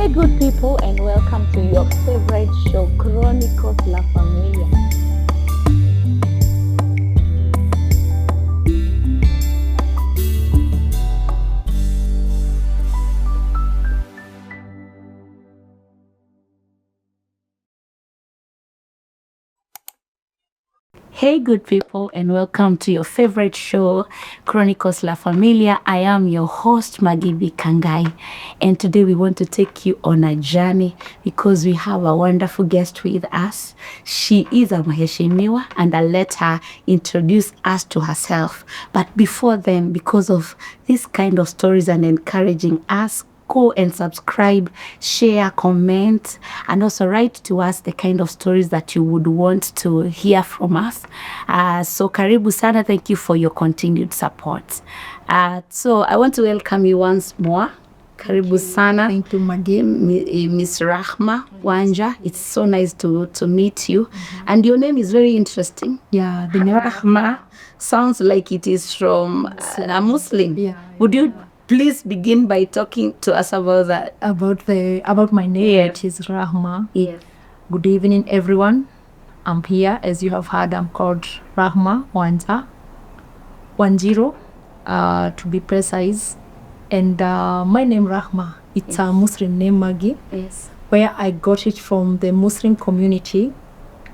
Hi, good people, and welcome to your favorite show, Chronicles La Familia. Hey, good people, and welcome to your favorite show, Chronicles La Familia. I am your host, Magibi Kangai, and today we want to take you on a journey because we have a wonderful guest with us. She is a Mheshimiwa, and I'll let her introduce us to herself. But before then, because of this kind of stories and encouraging us, go and subscribe, share, comment, and also write to us the kind of stories that you would want to hear from us. So karibu sana, thank you for your continued support. So I want to welcome you once more. Karibu sana. Thank you, Maggie. Miss Rahma Wanja. It's so nice to meet you. And your name is very interesting. Yeah, the name Rahma sounds like it is from a Muslim. Yeah. Would you please begin by talking to us about that? About my name. Yeah. It is Rahma. Yes. Good evening, everyone. I'm here, as you have heard. I'm called Rahma Wanja, 10, to be precise. And my name Rahma. It's a Muslim name, Maggie. Yes. Where I got it from the Muslim community.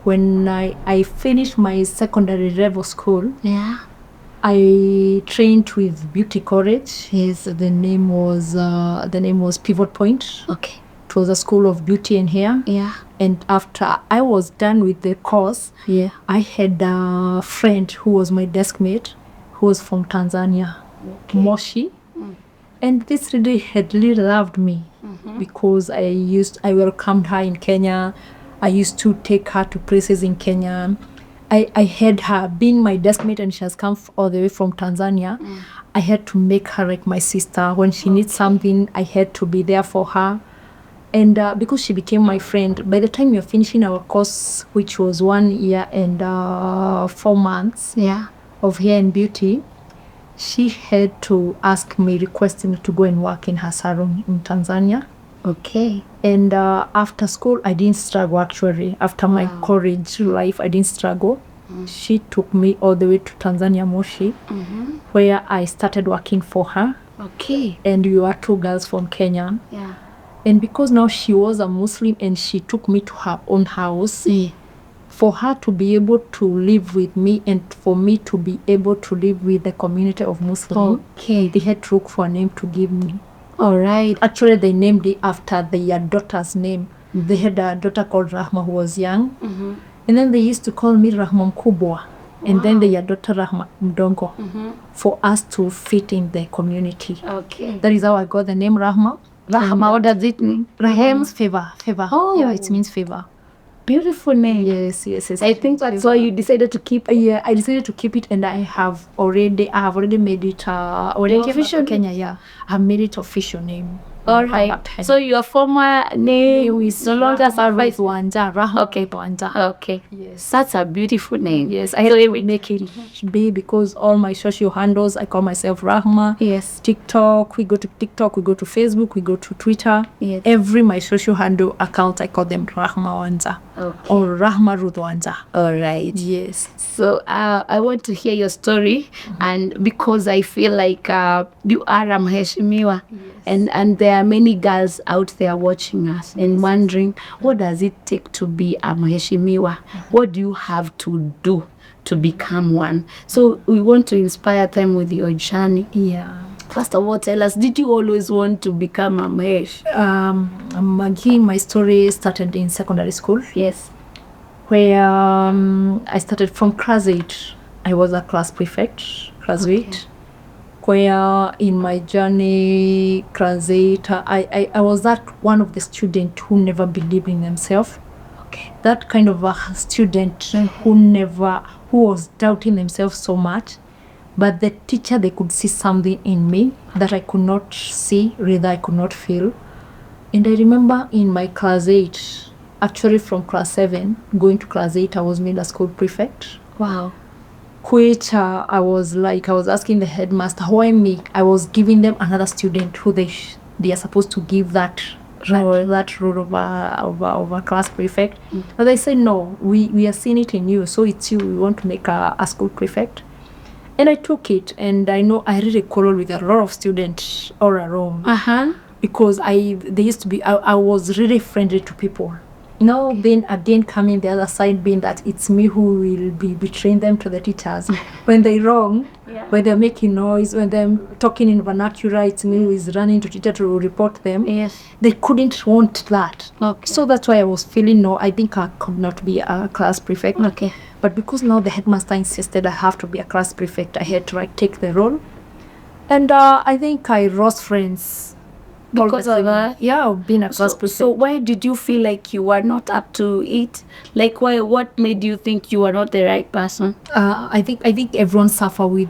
When I finished my secondary level school, Yeah. I trained with Beauty College. Yes, the name was Pivot Point. Okay. It was a school of beauty and hair. Yeah. And after I was done with the course, Yeah. I had a friend who was my desk mate, who was from Tanzania, Okay. Moshi. And this lady had really loved me because I welcomed her in Kenya. I used to take her to places in Kenya. I had her being my desk mate, and she has come all the way from Tanzania. I had to make her like my sister. When she needs something, I had to be there for her. And because she became my friend, by the time we were finishing our course, which was 1 year and 4 months Yeah. of hair and beauty, she had to request me to go and work in her salon in Tanzania. Okay. And after school, I didn't struggle actually. After my college life, I didn't struggle. She took me all the way to Tanzania, Moshi, where I started working for her. Okay. And we were 2 girls from Kenya. Yeah. And because now she was a Muslim and she took me to her own house, for her to be able to live with me and for me to be able to live with the community of Muslims, Okay. they had to look for a name to give me. All right. Actually, they named it after their daughter's name. They had a daughter called Rahma who was young. And then they used to call me Rahma Mkubwa. And then their daughter Rahma Mdongo, for us to fit in the community. Okay. That is how I got the name Rahma. Rahma, what does it mean? Means favor. Oh. Yeah, it means favor. Beautiful name. Yes. I think that's why you decided to keep it. Yeah, I decided to keep it, and I have already made it official. Kenya, yeah, I have made it official name. All right. So your former name is no longer survives. Wanja, Rahma. Okay. Wanja. Okay. Yes. That's a beautiful name. Yes, I had to make it be because all my social handles, I call myself Rahma. Yes. TikTok, we go to TikTok, we go to Facebook, we go to Twitter. Yes. Every my social handle account, I call them Rahma Wanja. Okay. Or Rahma Ruth Wanja. All right. Yes. So I want to hear your story, and because I feel like you are a Mheshimiwa, and there are many girls out there watching us and wondering, what does it take to be a Mheshimiwa? What do you have to do to become one? So we want to inspire them with your journey. Yeah. First of all, tell us, did you always want to become a Mhesh? Maggie, my story started in secondary school. Yes. Where I started from class 8. I was a class prefect, class 8. Where in my journey, class 8, I was that one of the students who never believed in themselves. Okay. That kind of a student who was doubting themselves so much. But the teacher, they could see something in me that I could not see, rather I could not feel. And I remember in my class 8, actually from class 7, going to class 8, I was made a school prefect. Wow. Which I was asking the headmaster, why me? I was giving them another student who they are supposed to give that that role of a class prefect. But they said, no, we are seeing it in you, so it's you, we want to make a school prefect. And I took it, and I know I really quarreled with a lot of students all around. Because I was really friendly to people. Now, then again, coming the other side, being that it's me who will be betraying them to the teachers. When they're wrong, when they're making noise, when they're talking in vernacular, it's me who is running to teacher to report them. Yes. They couldn't want that. Okay. So that's why I was feeling, no, I think I could not be a class prefect. Okay. But because now the headmaster insisted I have to be a class prefect, I had to take the role. And I think I lost friends. Because of that? Yeah, of being a class prefect. So why did you feel like you were not up to it? Like what made you think you were not the right person? I think everyone suffer with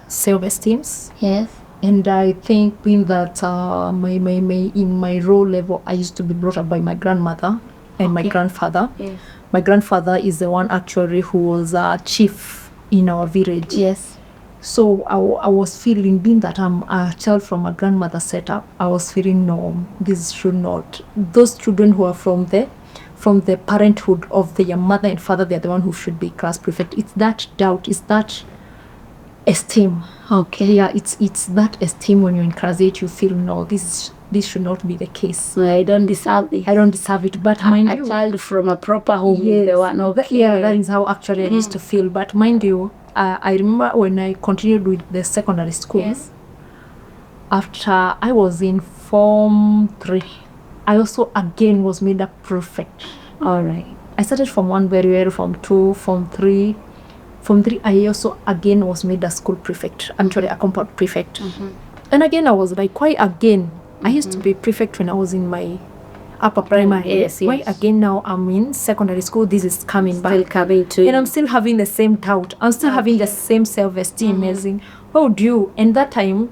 self-esteem. Yes. And I think being that in my role level, I used to be brought up by my grandmother and my grandfather. Yes. My grandfather is the one actually who was a chief in our village. Yes. So I was feeling, being that I'm a child from a grandmother setup, I was feeling, no, this should not. Those children who are from the parenthood of their mother and father, they're the one who should be class prefect. It's that doubt, it's that esteem. Okay. Yeah, it's that esteem when you encourage it, you feel, no, this should not be the case. I don't deserve it. I don't deserve it. But mind you, a child from a proper home, the one. Okay. Yeah, that is how actually I used to feel. But mind you, I remember when I continued with the secondary school. Yes. After I was in Form 3, I also again was made a prefect. All right. I started Form 1 very well, Form 2, Form 3. Form 3, I also again was made a school prefect, actually a compound prefect. And again, I was like, why again? I used to be prefect when I was in my upper primary. Yes. Why again now I'm in secondary school, this is coming back. Still coming to And I'm still having the same doubt. I'm still having the same self-esteem as in, how do you? And that time,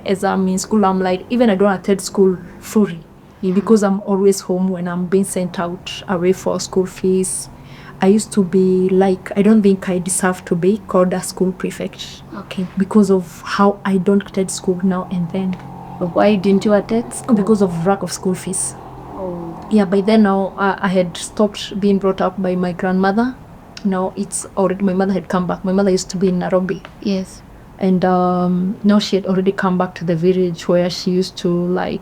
as I'm in school, I'm like, even I don't attend school fully. Because I'm always home when I'm being sent out away for school fees. I used to be like, I don't think I deserve to be called a school prefect. Okay. Because of how I don't attend school now and then. Why didn't you attend school? Because of lack of school fees. Oh. Yeah, by then now I had stopped being brought up by my grandmother. Now it's already, my mother had come back. My mother used to be in Nairobi. Yes. And now she had already come back to the village where she used to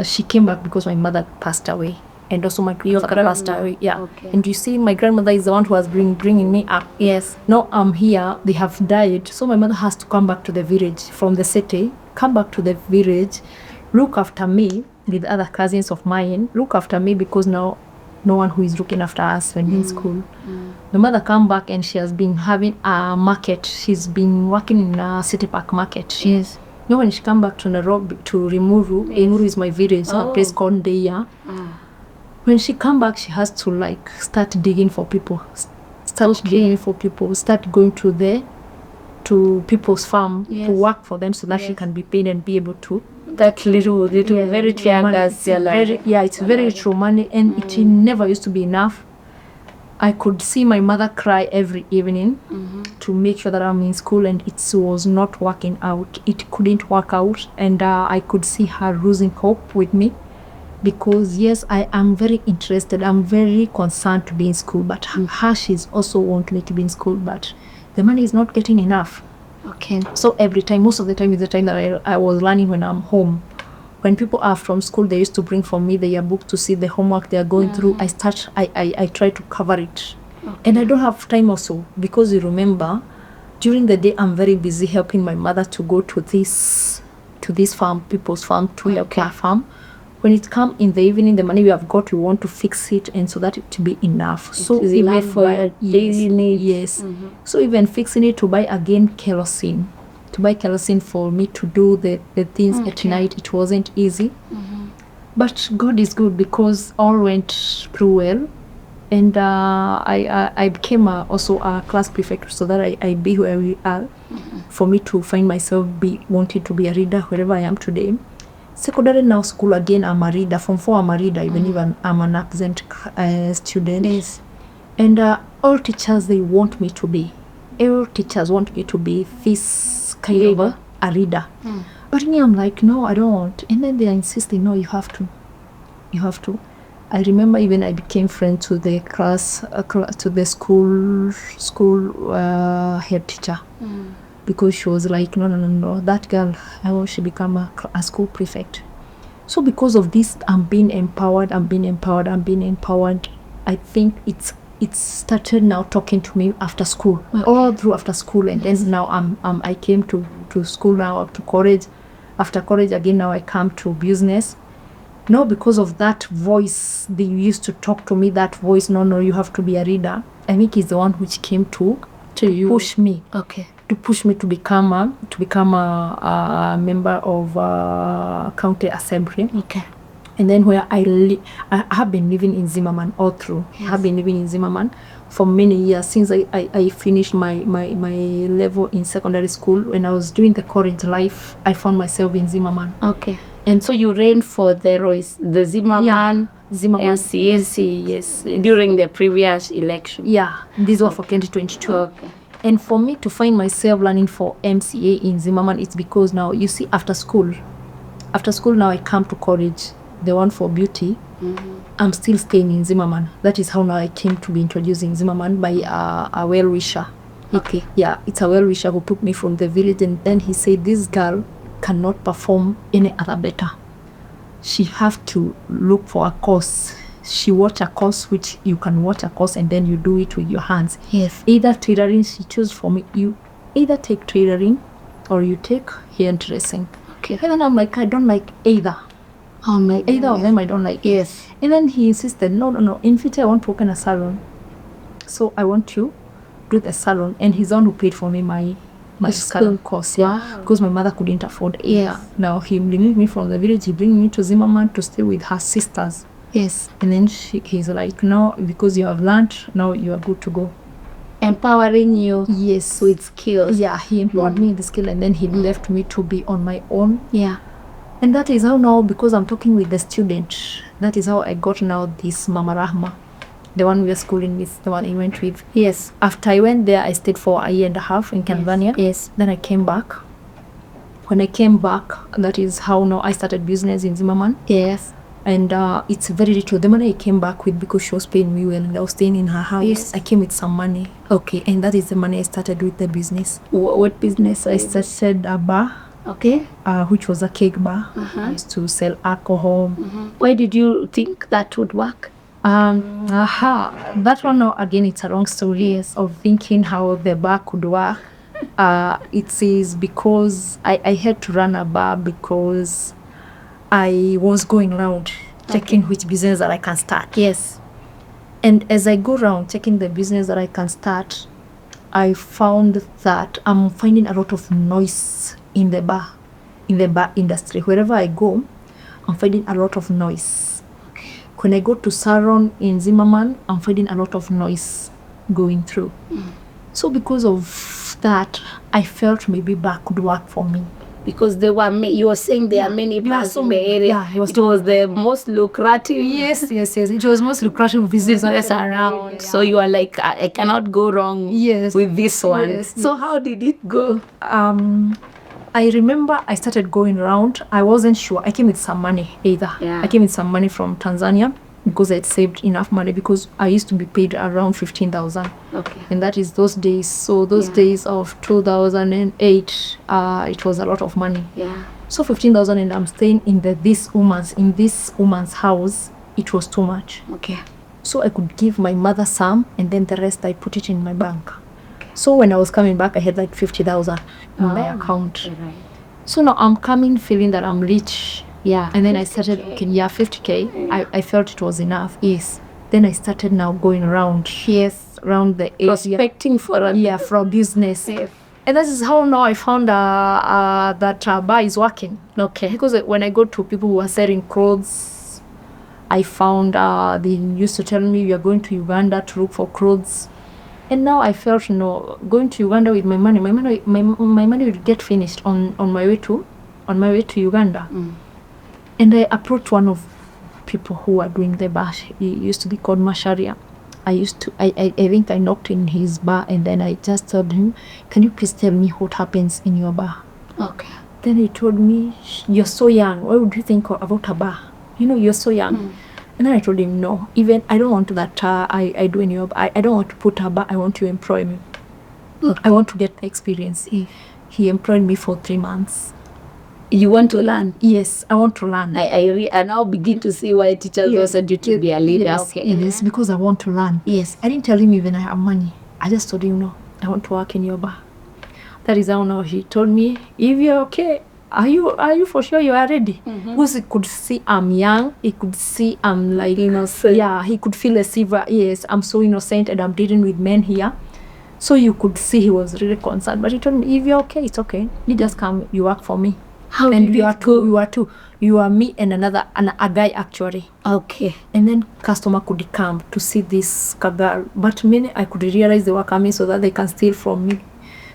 she came back because my mother passed away. And also my grandfather passed away. Yeah. Okay. And you see, my grandmother is the one who was bringing me up. Yes. Now I'm here, they have died. So my mother has to come back to the village from the city, come back to the village, look after me with other cousins of mine, look after me because now no one who is looking after us when in school. The mother come back and she has been having a market. She's been working in a city park market. Yes. Now when she come back to Nairobi, to Rimuru, Rimuru is my village, a place called Ndeya. When she come back, she has to start digging for people. Digging for people, start going to people's farm to work for them so that she can be paid and be able to. That little very triangle. It's very true money, and it never used to be enough. I could see my mother cry every evening to make sure that I'm in school, and it was not working out. It couldn't work out, and I could see her losing hope with me. Because yes, I am very interested, I'm very concerned to be in school, but her, she's also want me to be in school, but the money is not getting enough. Okay. So every time, most of the time is the time that I was learning when I'm home. When people are from school, they used to bring for me their book to see the homework they are going through. I try to cover it. Okay. And I don't have time also, because you remember, during the day I'm very busy helping my mother to go to this farm, people's farm, to help her farm. When it come in the evening, the money we have got, we want to fix it, and so that it to be enough. So even for your daily needs. Yes. So even fixing it to buy again kerosene. To buy kerosene for me to do the things at night, it wasn't easy. But God is good, because all went through well. And I became also a class prefect, so that I be where we are. For me to find myself wanting to be a reader wherever I am today. Secondary now school again, I'm a reader. From 4 I'm a reader, even I'm an absent student. Yes. And all teachers, they want me to be. All teachers want me to be this kind of a reader. But me, I'm like, no, I don't want. And then they're insisting, no, you have to. You have to. I remember even I became friend to the class, to the school head teacher. Because she was like, no, that girl, I want she become a school prefect. So because of this, I'm being empowered. I think it's started now talking to me after school, all through after school, and then now I came to school now, up to college. After college again, now I come to business. No, because of that voice, they used to talk to me, that voice, no, you have to be a reader. I think it's the one which came to you. Push me. Okay. To push me to become a member of county assembly. Okay. And then where I have been living in Zimmerman all through. Yes. I have been living in Zimmerman for many years since I finished my level in secondary school. When I was doing the college life, I found myself in Zimmerman. Okay. And so you ran for the Zimmerman NCNC, yes, during the previous election. Yeah, this was for 2022. Okay. And for me to find myself running for MCA in Zimmerman, it's because now, you see, after school now I come to college, the one for beauty. I'm still staying in Zimmerman. That is how now I came to be introduced in Zimmerman by a well-wisher. Okay. Yeah, it's a well-wisher who took me from the village, and then he said, this girl cannot perform any other better. She have to look for a course. She watch a course, which you can watch a course and then you do it with your hands. Yes. Either tailoring, she chose for me, you either take tailoring or you take hairdressing. Okay. And then I'm like, I don't like either. I'm like, either of them I don't like. Yes. And then he insisted, no. In future I want to work in a salon. So I want to do the salon. And he's the one who paid for me my salon course. Yeah. Wow. Because my mother couldn't afford it. Yeah. Now he removed me from the village. He bring me to Zimmerman to stay with her sisters. Yes. And then he's like, no, because you have learned, now you are good to go. Empowering you. Yes. With skills. Yeah, he empowered me with the skill, and then he left me to be on my own. Yeah. And that is how now, because I'm talking with the student, that is how I got now this Mama Rahma, the one we are schooling with, the one I went with. Yes. After I went there, I stayed for a year and a half in Tanzania. Yes. Then I came back. When I came back, that is how now I started business in Zimmerman. Yes. And it's very little. The money I came back with, because she was paying me well and I was staying in her house. Yes. I came with some money. Okay. And that is the money I started with the business. What business? I started a bar. Okay. Which was a cake bar. I used to sell alcohol. Why did you think that would work? That one now, again, it's a long story of thinking how the bar could work. It is because I had to run a bar because I was going around checking which business that I can start. Yes. And as I go around checking the business that I can start, I found that I'm finding a lot of noise in the bar industry. Wherever I go, I'm finding a lot of noise. When I go to salon in Zimmerman, I'm finding a lot of noise going through. So because of that, I felt maybe bar could work for me. Because you were saying there are many bars in the area. Yeah, it was the most lucrative. Yes. It was most lucrative business around. Yeah. So you are like, I cannot go wrong with this one. Yes. So how did it go? I remember I started going around. I wasn't sure. I came with some money either. Yeah. I came with some money from Tanzania because I'd saved enough money, because I used to be paid around 15,000. Okay. And that is those days. So those days of 2008, it was a lot of money. Yeah. So 15,000, and I'm staying in this woman's house. It was too much. Okay. So I could give my mother some, and then the rest I put it in my bank. So when I was coming back, I had like 50,000 in my account. Right. So now I'm coming feeling that I'm rich. Yeah. And then 50K. I started, 50K. I felt it was enough. Yes. Then I started now going around. Yes. Around the area. Prospecting for a business. Yes. And that is how now I found that bar is working. Okay. Because when I go to people who are selling clothes, I found they used to tell me, we are going to Uganda to look for clothes. And now I felt, going to Uganda with my money would get finished on my way to Uganda. And I approached one of people who are doing the bar. He used to be called Masharia. I think I knocked in his bar, and then I just told him, can you please tell me what happens in your bar? Okay. Then he told me, you're so young. Why would you think about a bar? You're so young. And then I told him, no, even I don't want that I do any job. I don't want to put her back. I want to employ me. I want to get the experience. He employed me for 3 months. You want to learn? Yes, I want to learn. I now begin to see why teachers also you to be a leader. Yes, okay. Yes, because I want to learn. Yes. I didn't tell him even I have money. I just told him, no, I want to work in your bar. That is how now he told me, if you're okay, are you for sure you are ready? Because he could see I'm young, he could see I'm like innocent. Yeah, he could feel as if yes, I'm so innocent and I'm dealing with men here. So you could see he was really concerned. But he told me, if you're okay, it's okay. You just come, you work for me. How and did we it are go? We were two. You are me and a guy actually. Okay. And then customer could come to see this girl. But many I could realize they were coming so that they can steal from me.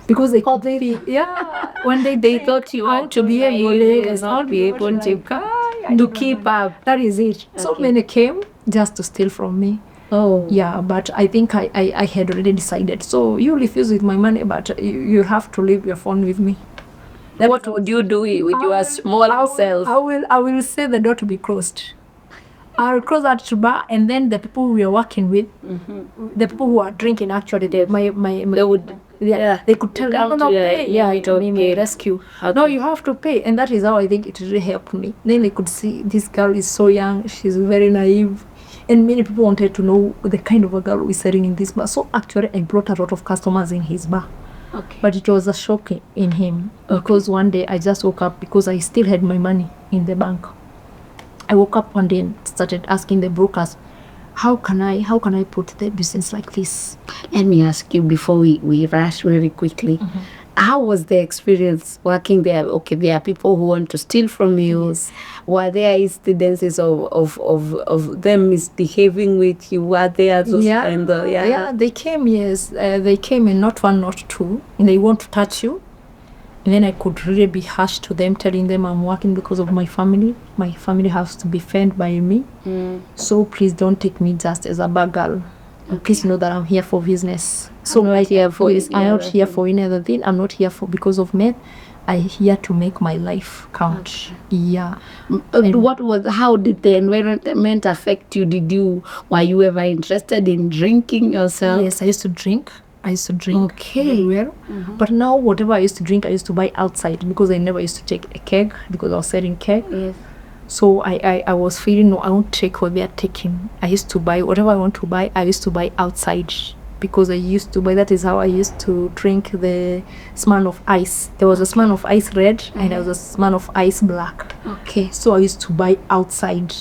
Because they could when they thought you had to be able to keep up. That is it. Okay. So many came just to steal from me. Oh. Yeah, but I think I had already decided. So you refuse with my money, but you have to leave your phone with me. What would you do with your small self? I will say the door to be closed. I'll close that bar, and then the people we are working with, the people who are drinking actually, they would they could tell them, no, pay. Yeah, it will be rescue. Okay. No, you have to pay, and that is how I think it really helped me. Then they could see this girl is so young, she's very naive, and many people wanted to know the kind of a girl we're selling in this bar. So actually, I brought a lot of customers in his bar. Okay. But it was a shock in him because one day I just woke up because I still had my money in the bank. I woke up one day and started asking the brokers, how can I put the business like this? Let me ask you before we rush very quickly. How was the experience working there? Okay, there are people who want to steal from you. Yes. Were there incidences of them misbehaving with you? Were there those kind of, they came, yes. They came and not one, not two. And they want to touch you. And then I could really be harsh to them, telling them I'm working because of my family. My family has to be fed by me. So please don't take me just as a bad girl. Okay. Please know that I'm here for business. So I'm not here for any other thing. I'm not here for because of men. I'm here to make my life count. Okay. Yeah. How did the environment affect you? Were you ever interested in drinking yourself? Yes, I used to drink. Okay. Very well. But now whatever I used to drink, I used to buy outside because I never used to take a keg because I was selling keg. Yes. So I was feeling, no, I won't take what they are taking. I used to buy whatever I want to buy. I used to buy outside because I used to buy. That is how I used to drink the Smirnoff of Ice. There was a Smirnoff of Ice red and there was a Smirnoff of Ice black. Okay. So I used to buy outside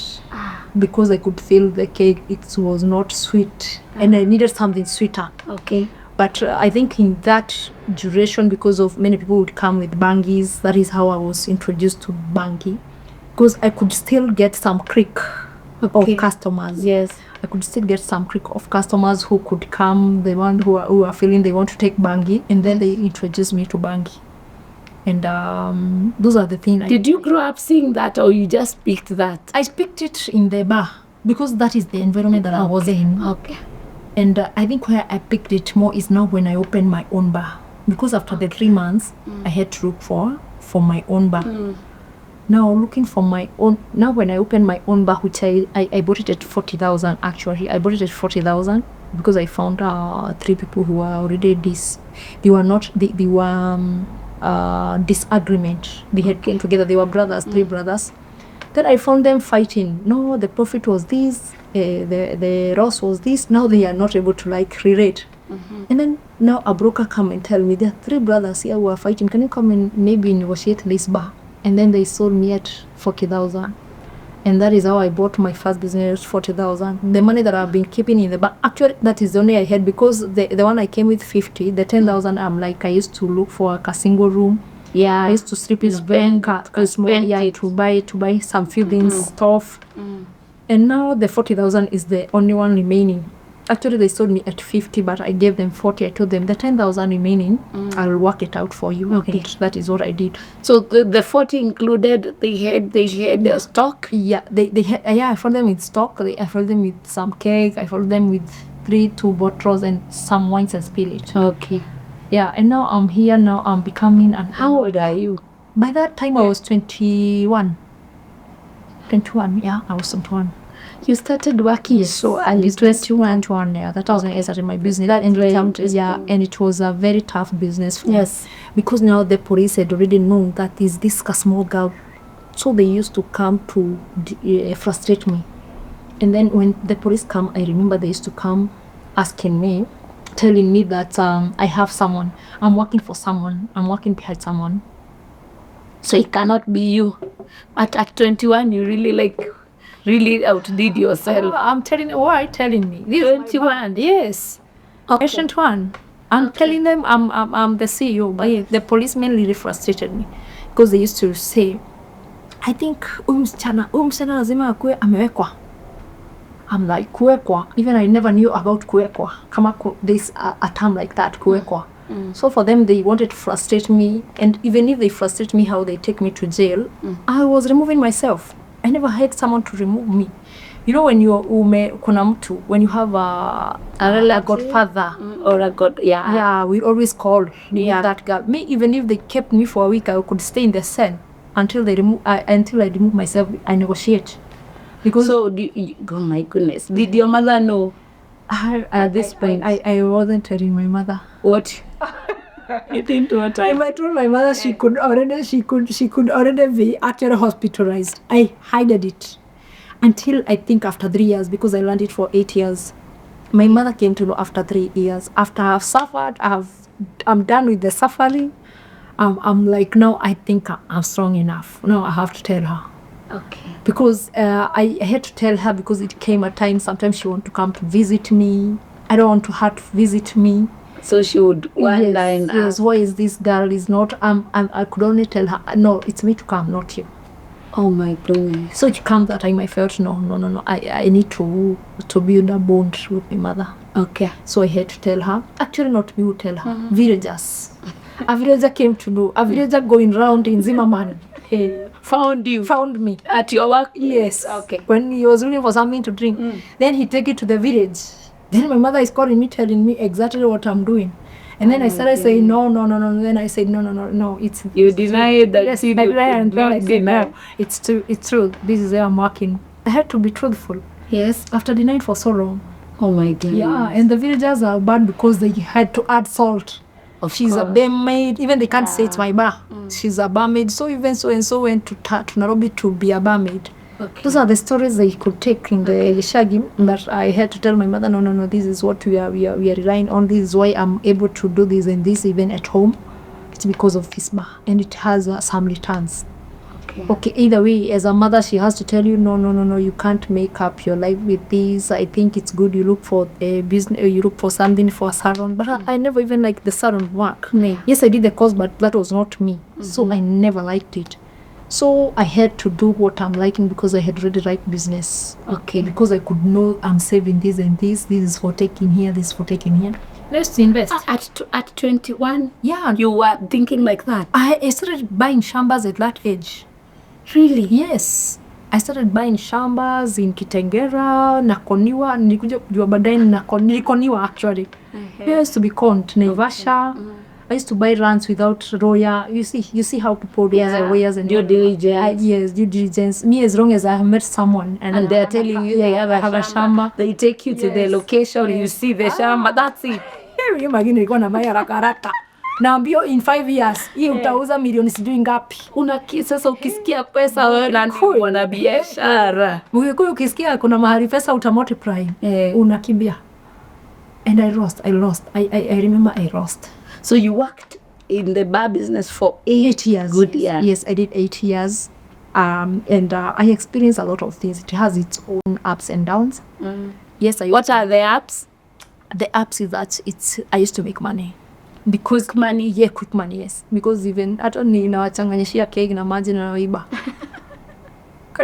because I could feel the cake. It was not sweet and I needed something sweeter. Okay. But I think in that duration, because of many people would come with bangies, that is how I was introduced to bangi. Because I could still get some clique of customers. Yes. I could still get some clique of customers who could come, the one who are feeling they want to take bangi, and then they introduce me to bangi. And those are the things. Did you grow up seeing that or you just picked that? I picked it in the bar because that is the environment that I was in. Okay. And I think where I picked it more is now when I opened my own bar. Because after the 3 months, I had to look for my own bar. Now looking for my own, now when I opened my own bar, which I bought it at 40,000 actually. I bought it at 40,000 because I found 3 people who were already they were disagreement. They had came together, they were brothers, 3 brothers. Then I found them fighting. No, the profit was this, the loss was this. Now they are not able to like relate. And then now a broker come and tell me there are 3 brothers here who are fighting. Can you come and maybe negotiate this bar? And then they sold me at 40,000. And that is how I bought my first business, 40,000. The money that I've been keeping in the bank, actually that is the only I had because the one I came with 50, the 10,000 I used to look for a single room. Yeah, I used to sleep in to buy some few things, stuff. And now the 40,000 is the only one remaining. Actually, they sold me at 50, but I gave them 40. I told them the 10,000 remaining, I'll work it out for you. Okay. And that is what I did. So the 40 included they had the stock? Yeah, they had, I found them with stock. I found them with some cake. I found them with 2 bottles and some wines and spirit. Okay. Yeah, and now I'm here. Now I'm becoming an... How old are you? By that time I was 21. 21, yeah, I was 21. You started working so early, 21. 21, yeah. That was when I started my business. That and and it was a very tough business for me. Because now the police had already known that is this a small girl. So they used to come to frustrate me. And then when the police come, I remember they used to come asking me, telling me that I have someone. I'm working for someone. I'm working behind someone. So it cannot be you. But at 21, you really outdid yourself. I'm telling you, why telling me? This 21. Yes. Okay. Patient one. I'm telling them I'm the CEO, but the policemen really frustrated me because they used to say, I think msichana lazima akue amewekwa. I'm like, kuwekwa? Even I never knew about kuwekwa. Kama there's a term like that, kuwekwa. So for them, they wanted to frustrate me, and even if they frustrate me, how they take me to jail, I was removing myself. I never had someone to remove me. You know, when when you have a godfather or a god, we always call that girl. Me, even if they kept me for a week, I could stay in the cell until I remove myself. I negotiate. Because so oh my goodness, did your mother know at this point? I wasn't telling my mother. What? You didn't know what time? If I told my mother, she could already be actually hospitalized. I hid it until I think after 3 years, because I learned it for 8 years. My mother came to know after 3 years. After I've suffered, I'm done with the suffering. I'm like, now I think I'm strong enough. Now I have to tell her. Okay. Because I had to tell her, because it came a time sometimes she want to come to visit me. I don't want her to visit me. So she would wonder and yes, why is this girl is not I could only tell her, no, it's me to come, not you. Oh my goodness. So it comes that time I felt no, I need to build a bond with my mother. Okay. So I had to tell her. Actually not me who tell her. Villagers. A villager came to know. A villager going round in Zimmerman. Found me at your work. Yes. Okay. When he was looking for something to drink, then he take it to the village. Then my mother is calling me, telling me exactly what I'm doing. And then I started saying no. Then I said no. It's you denied that. Yes, I denied. I said no. It's true. It's true. This is where I'm working. I had to be truthful. Yes. After denying for so long. Oh my goodness. Yeah, and the villagers are bad because they had to add salt. She's a barmaid. Even they can't say it's my bar. She's a barmaid. So even so and so went to Nairobi to be a barmaid. Okay. Those are the stories they could take in the shaggy. But I had to tell my mother, no, this is what we are relying on. This is why I'm able to do this and this even at home. It's because of this bar, and it has some returns. Okay, either way, as a mother, she has to tell you, no, you can't make up your life with this. I think it's good you look for a business, you look for something for a salon. But I never even liked the salon work. Yes, I did the course, but that was not me. So I never liked it. So I had to do what I'm liking because I had already liked business. Okay. Because I could know I'm saving this and this. This is for taking here, this is for taking here. Let's invest. At 21? Yeah. You were thinking like that? I started buying shambas at that age. Really? Yes. I started buying shambas in Kitengera, Nakoniwa, nilikuja kujua baadaye nilikoniwa actually. I used to be conned, Naivasha. I used to buy runs without lawyer. You see how people do lawyers and due diligence. Yes, due diligence. Me, as long as I have met someone and they're telling you they have a shamba, they take you to the location, you see the shamba, that's it. You imagine nilikuwa na buy haraka. Naambio in 5 years hii utauza milioni sijui ngapi. Sasa ukisikia pesa wewe na mwana biashara. Ukisikia kuna mahali pesa utamultiply. Unakimbia. And I lost. I remember I lost. So you worked in the bar business for 8 years. Good years. Yes, I did 8 years. And I experienced a lot of things. It has its own ups and downs. Yes, What are the ups? The ups is that I used to make money. Because quick money, yes. Because even hata ninawachanganyishia keki na maji na waiba.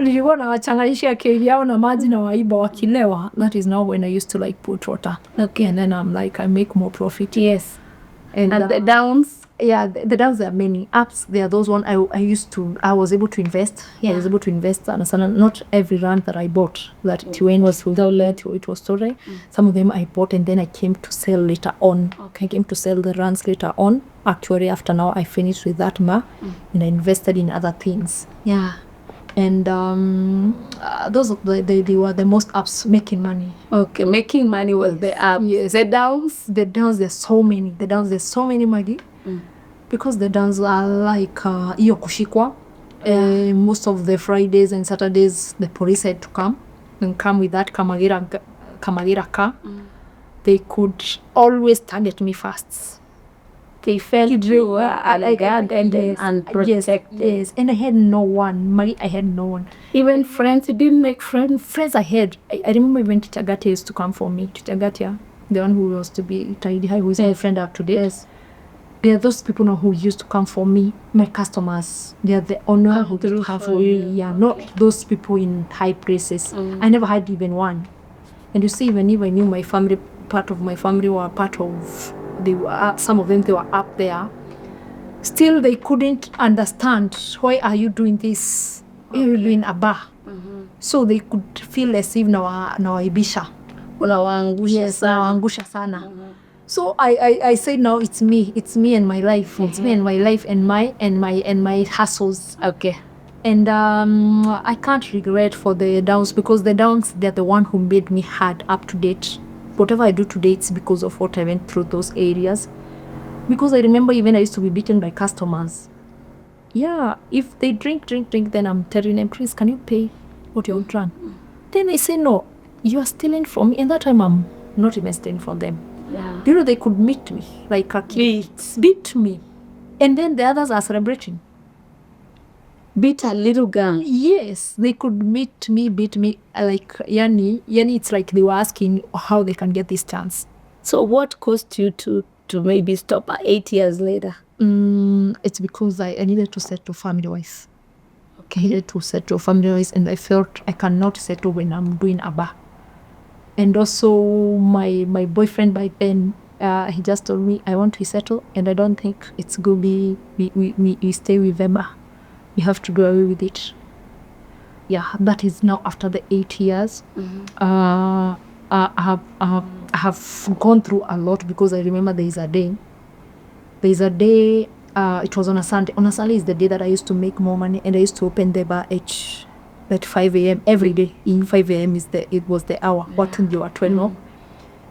Nilikuwa nawachanganyishia keki yao na maji na waiba wakilewa. That is now when I used to like put water. Okay, and then I'm like, I make more profit. Yes. And the downs? Yeah, the downs are many. Ups, there are those one I was able to invest. Yeah. I was able to invest. And not every run that I bought, that Tiwain was without it was story. Some of them I bought and then I came to sell later on. Okay. I came to sell the runs later on. Actually, after now, I finished with that and I invested in other things. Yeah. And those they were the most ups making money. Okay, making money was the up. Yes. The downs? The downs, there's so many. The downs, there's so many, Maggie. Because the downs are like iyo kushikwa. Most of the Fridays and Saturdays, the police had to come with that Kamagira car. They could always target me first. They felt you were and protected. Yes, and I had no one. Marie, I had no one. Even friends, you didn't make friends? Friends I had. I remember when Tita Gatia used to come for me. Tita Gatia, the one who was to be tidy high, who is my friend up to date. Yes. There are those people now who used to come for me, my customers. They are the honor who do have for you. Yeah, not those people in high places. I never had even one. And you see, even if I knew my family, part of my family were part of, some of them, they were up there. Still, they couldn't understand, why are you doing this? Why are you doing a bar? So they could feel as if nawaibisha. Yes, Nawaangusha sana. So I say now it's me and my life. It's me and my life and my hustles. Okay. And I can't regret for the downs, because the downs, they're the one who made me hard up to date. Whatever I do today, it's because of what I went through those areas. Because I remember even I used to be beaten by customers. Yeah, if they drink, then I'm telling them, please, can you pay what you're done? Then they say, no, you are stealing from me. And that time I'm not even stealing from them. Yeah. You know, they could meet me like a kid. Beat me. And then the others are celebrating. Beat a little gang. Yes, they could beat me like Yani, it's like they were asking how they can get this chance. So what caused you to maybe stop 8 years later? It's because I needed to settle family-wise. Okay. I needed to settle family-wise, and I felt I cannot settle when I'm doing a bar. And also my boyfriend by then, he just told me, I want to settle, and I don't think it's good we stay with Emma. We have to do away with it. Yeah, that is now after the 8 years. I have gone through a lot, because I remember there is a day, it was on a Sunday. On a Sunday is the day that I used to make more money, and I used to open the bar at 5 a.m. every day. In 5 a.m. it was the hour. What you are 12.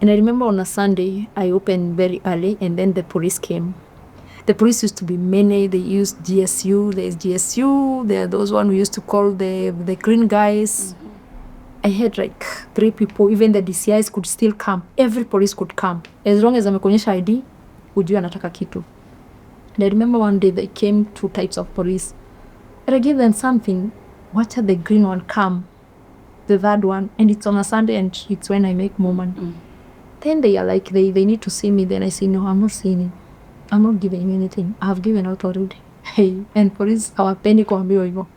And I remember on a Sunday, I opened very early, and then the police came. The police used to be many. They used GSU. There's GSU. There are those one we used to call the green guys. I had like 3 people. Even the DCIs could still come. Every police could come. As long as amekuonyesha ID, ujue anataka kitu. And I remember one day they came 2 types of police. And I gave them something. Watch the green one come. The third one. And it's on a Sunday, and it's when I make more money. Then they are like, they need to see me. Then I say, no, I'm not seeing it. I'm not giving you anything. I have given out already. Hey, and police hawapendi kuambiwa hivyo.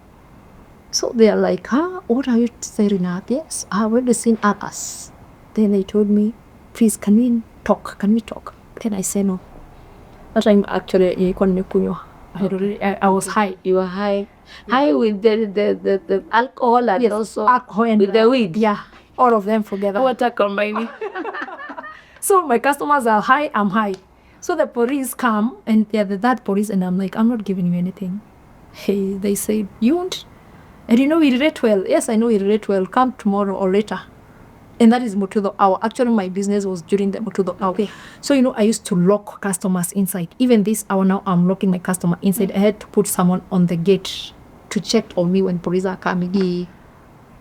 So they are like, what are you staring at? Yes, I have already seen others. Then they told me, please, can we talk? Then I say no. That time actually nilikuwa nimekunywa. I was high. You were high. High with the alcohol and also alcohol and with the weed. Yeah, all of them together. What a combining. So my customers are high, I'm high. So the police come, and they're that police, and I'm like, I'm not giving you anything. Hey, they said, you won't? And you know we relate well. Yes, I know we relate well. Come tomorrow or later. And that is Motudo hour. Actually, my business was during the Motudo hour. Okay. So, you know, I used to lock customers inside. Even this hour now, I'm locking my customer inside. I had to put someone on the gate to check on me when police are coming.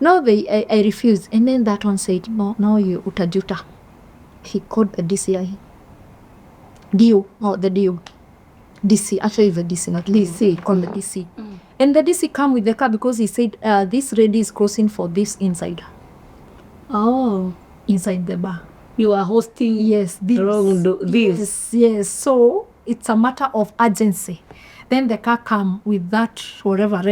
No, I refused. And then that one said, no, you utajuta. He called the DCI. The DO. DC, actually the DC, not DC, called the DC. And the DC come with the car, because he said, this lady is crossing for this inside. Oh. Inside the bar. You are hosting this. Yes. So it's a matter of urgency. Then the car come with that whatever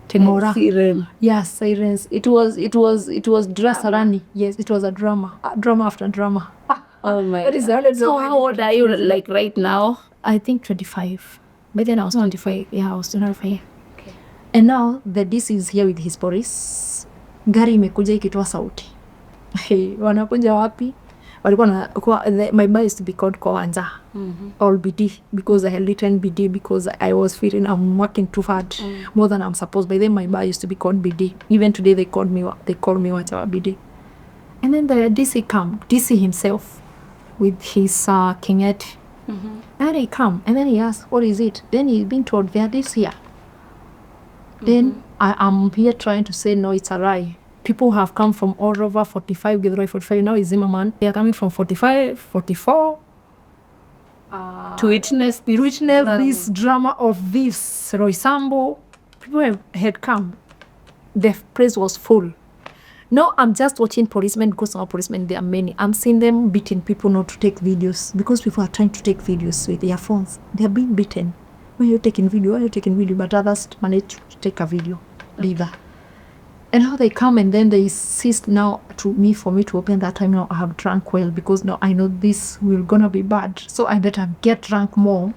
Temora. Siren. Yes, sirens. It was drama. Yes, it was a drama. Drama after drama. Oh my God. So how old are you like right now? I think 25. But then I was 25. Yeah, I was 25. Okay. And now the DC is here with his police. Gari imekuja ikitoa sauti. Hey, wanakuja wapi? My bar used to be called Kwanza or BD because I had written BD because I was feeling I'm working too hard more than I'm supposed. By then my bar used to be called BD. Even today they call me whatever BD. And then the DC himself with his Kenget. And he come and then he asked, what is it? Then he's been told they are this here. Then I am here trying to say no, it's a lie. People have come from all over 45, Githurai 45, now is Zimmerman. They are coming from 45, 44 to witness this drama of this Roysambo. People had come. The place was full. No, I'm just watching policemen because our policemen, there are many. I'm seeing them beating people not to take videos because people are trying to take videos with their phones. They are being beaten. When you're taking video, but others manage to take a video. Leave that. And now they come and then they insist now for me to open that time. Now I have drunk well because now I know this will gonna be bad. So I better get drunk more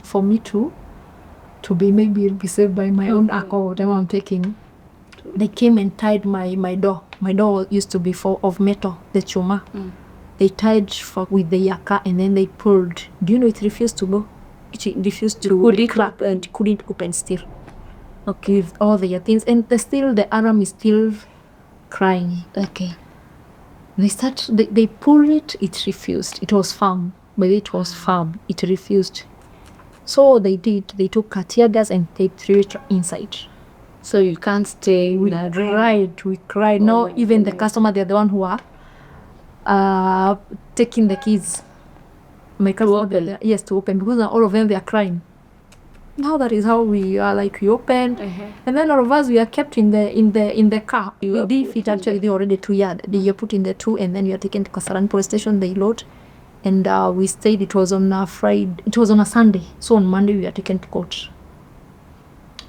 for me to be saved by my own alcohol, whatever I'm taking. They came and tied my door. My door used to be of metal, the chuma. They tied with the yaka and then they pulled. Do you know it refused to go? It refused to clap and couldn't open still. Okay, with all the things. And the arm is still crying. Okay. They pulled it, it refused. It was firm. But it was firm. It refused. So they took a tear gas and they threw it inside. So you can't stay. We cried. Now even the customer, they're the one who are taking the keys. My customer, yes, to open because all of them they are crying. Now that is how we are. Like we opened, and then all of us we are kept in the car. It actually they already 2 yards. They put in the 2, and then we are taken to Kasarani police station. They load, and we stayed. It was on a Friday. It was on a Sunday. So on Monday we are taken to court.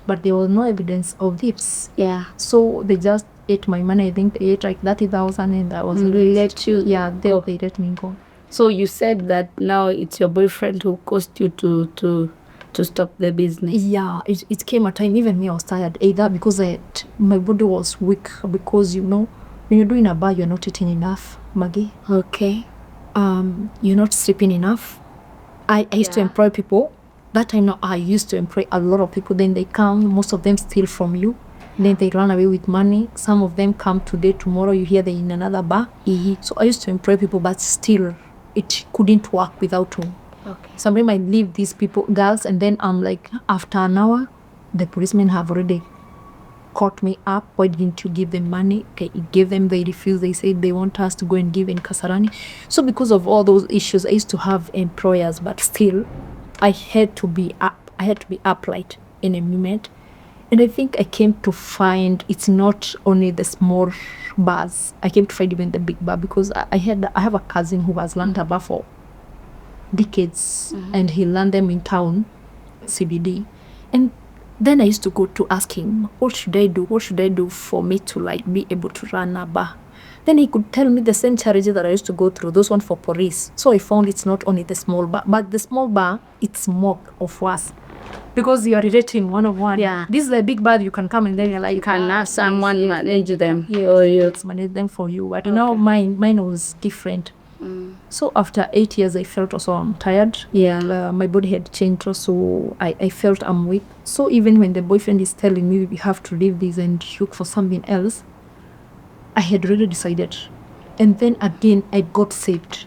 But there was no evidence of this. Yeah. So they just ate my money. I think they ate like 30,000, and I was. They let you. Yeah, they let me go. So you said that now it's your boyfriend who caused you to stop the business. Yeah, it came a time, even me, I was tired, either because my body was weak, because when you're doing a bar, you're not eating enough, Maggie. Okay. You're not sleeping enough. I used to employ people. That time now, I used to employ a lot of people. Then they come, most of them steal from you. Then they run away with money. Some of them come today, tomorrow you hear they're in another bar. So I used to employ people, but still, it couldn't work without me. Okay. Somebody might leave these girls, and then I'm like, after an hour, the policemen have already caught me up. Why didn't you give them money? Okay, you gave them, they refused. They said they want us to go and give in Kasarani. So because of all those issues, I used to have employers, but still, I had to be upright in a moment. And I think I came to find it's not only the small bars. I came to find even the big bar, because I have a cousin who has learned a bar for decades, and he learned them in town, CBD. And then I used to go to ask him, what should I do for me to be able to run a bar? Then he could tell me the same challenges that I used to go through, those ones for police. So I found it's not only the small bar, but the small bar, it's more of worse, because you are relating one-on-one. Yeah. This is a big bar, you can come and then you're like, you can have someone manage them. Yeah, manage them for you. But now mine was different. So after 8 years, I felt also I'm tired. Yeah. My body had changed also. I felt I'm weak. So even when the boyfriend is telling me we have to leave this and look for something else, I had already decided. And then again, I got saved.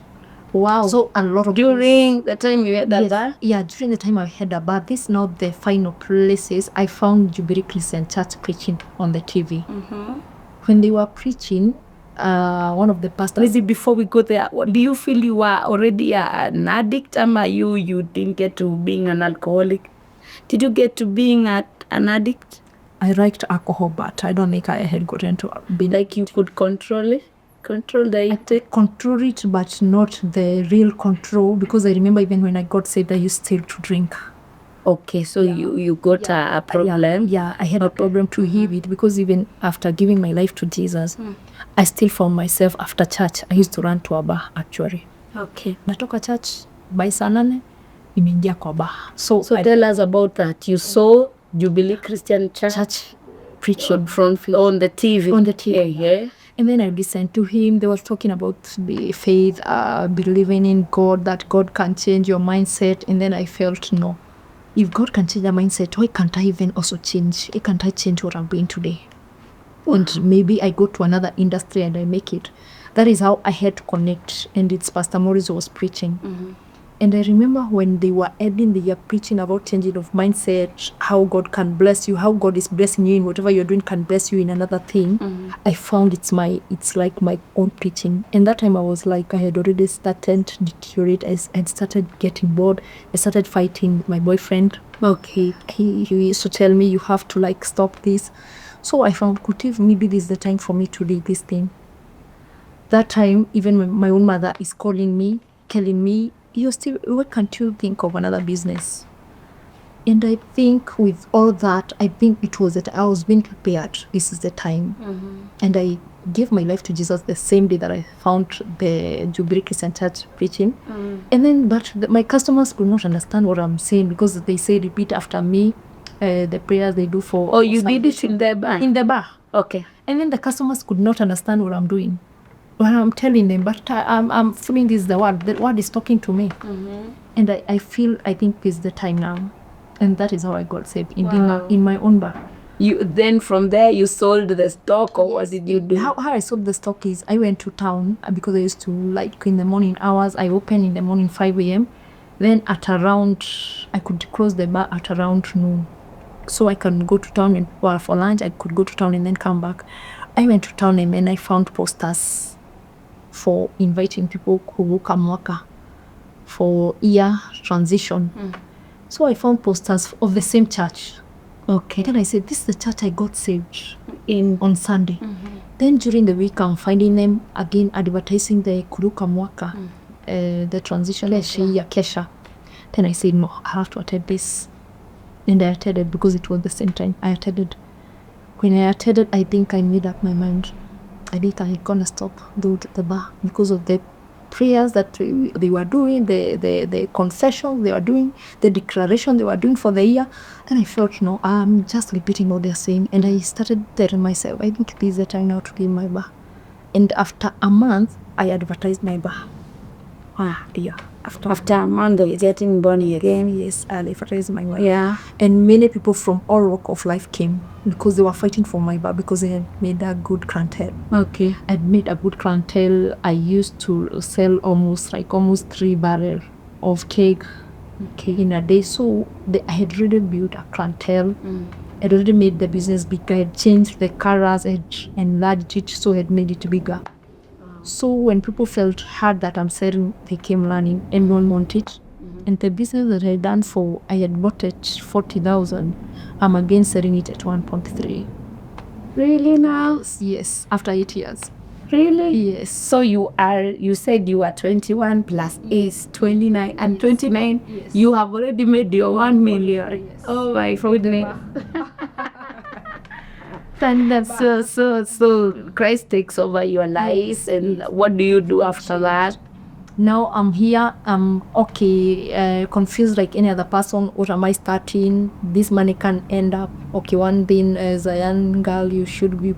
Wow. So a lot of during the time you had that bar? Yeah, during the time I had a bar. This is not the final places. I found Jubilee Christian Church preaching on the TV. When they were preaching, one of the pastors. Maybe before we go there, do you feel you were already an addict, or you didn't get to being an alcoholic? Did you get to being an addict? I liked alcohol, but I don't think I had gotten to be like you could control it. Control the intake? Control it, but not the real control, because I remember even when I got saved, I used still to drink. Okay, so you got a problem? Yeah, I had a problem to heal it, because even after giving my life to Jesus, I still found myself after church. I used to run to a bar, actually. Okay. Natoka church, by saa 8, nimeingia kwa bar. So tell us about that. You saw Jubilee Christian Church preaching on the TV. On the TV, yeah. And then I listened to him. They were talking about the faith, believing in God, that God can change your mindset. And then I felt, no, if God can change the mindset, why can't I even also change? Why can't I change what I'm doing today? And maybe I go to another industry and I make it. That is how I had to connect. And it's Pastor Morris who was preaching. And I remember when they were ending the year preaching about changing of mindset, how God can bless you, how God is blessing you in whatever you're doing can bless you in another thing. I found it's like my own preaching. And that time I was like, I had already started to deteriorate. I started getting bored. I started fighting with my boyfriend. Okay. He used to tell me, you have to like stop this. So I found, Kutiv, maybe this is the time for me to do this thing. That time, even my own mother is calling me, telling me, why can't you think of another business? And I think with all that, I think it was that I was being prepared. This is the time. And I gave my life to Jesus the same day that I found the Jubilee Christian Church preaching. And then, but my customers could not understand what I'm saying because they say, repeat after me, the prayers they do for... Oh, you did it in the bar? In the bar. Okay. And then the customers could not understand what I'm doing. Well, I'm telling them, but I'm feeling this is the word. The word is talking to me. And I think it's the time now. And that is how I got saved, in my own bar. You then from there you sold the stock, or what did you do? How I sold the stock is I went to town because I used to like in the morning hours. I open in the morning 5 a.m. Then at around, I could close the bar at around noon. So I can go to town and for lunch I could go to town and then come back. I went to town and then I found posters for inviting people kuvuka mwaka for year transition. So I found posters of the same church. Okay. Then I said, this is the church I got saved on Sunday. Then during the week I'm finding them again advertising the kuruka mwaka, the transition year kesha. Then I said, no, I have to attend this. And I attended because it was the same time. I attended. When I attended, I think I made up my mind. I think I'm gonna stop the bar because of the prayers that they were doing, the confession they were doing, the declaration they were doing for the year. And I felt, no, I'm just repeating what they're saying. And I started telling myself, I think this is the time now to leave my bar. And after a month, I advertised my bar. Yeah. After a month of getting born again. Yes, I advertised my bar. Yeah. And many people from all walk of life came because they were fighting for my bar because they had made a good clientele. Okay. I'd made a good clientele. I used to sell almost 3 barrels of cake in a day. So I had really built a clientele. I'd already made the business bigger. I had changed the colors, I had enlarged it, so I had made it bigger. So when people felt hard that I'm selling, they came learning. Everyone wanted it. And the business that I had done I had bought it 40,000. I'm again selling it at 1.3. Really now? Yes, after 8 years. Really? Yes. So you said you are 21 plus is 29 and 29. Yes. You have already made your 1 million. Yes. Oh my goodness. And that's so Christ takes over your life. And what do you do after that? Now I'm here, I'm okay, confused like any other person. What am I starting? This money can end up. Okay, one thing as a young girl, you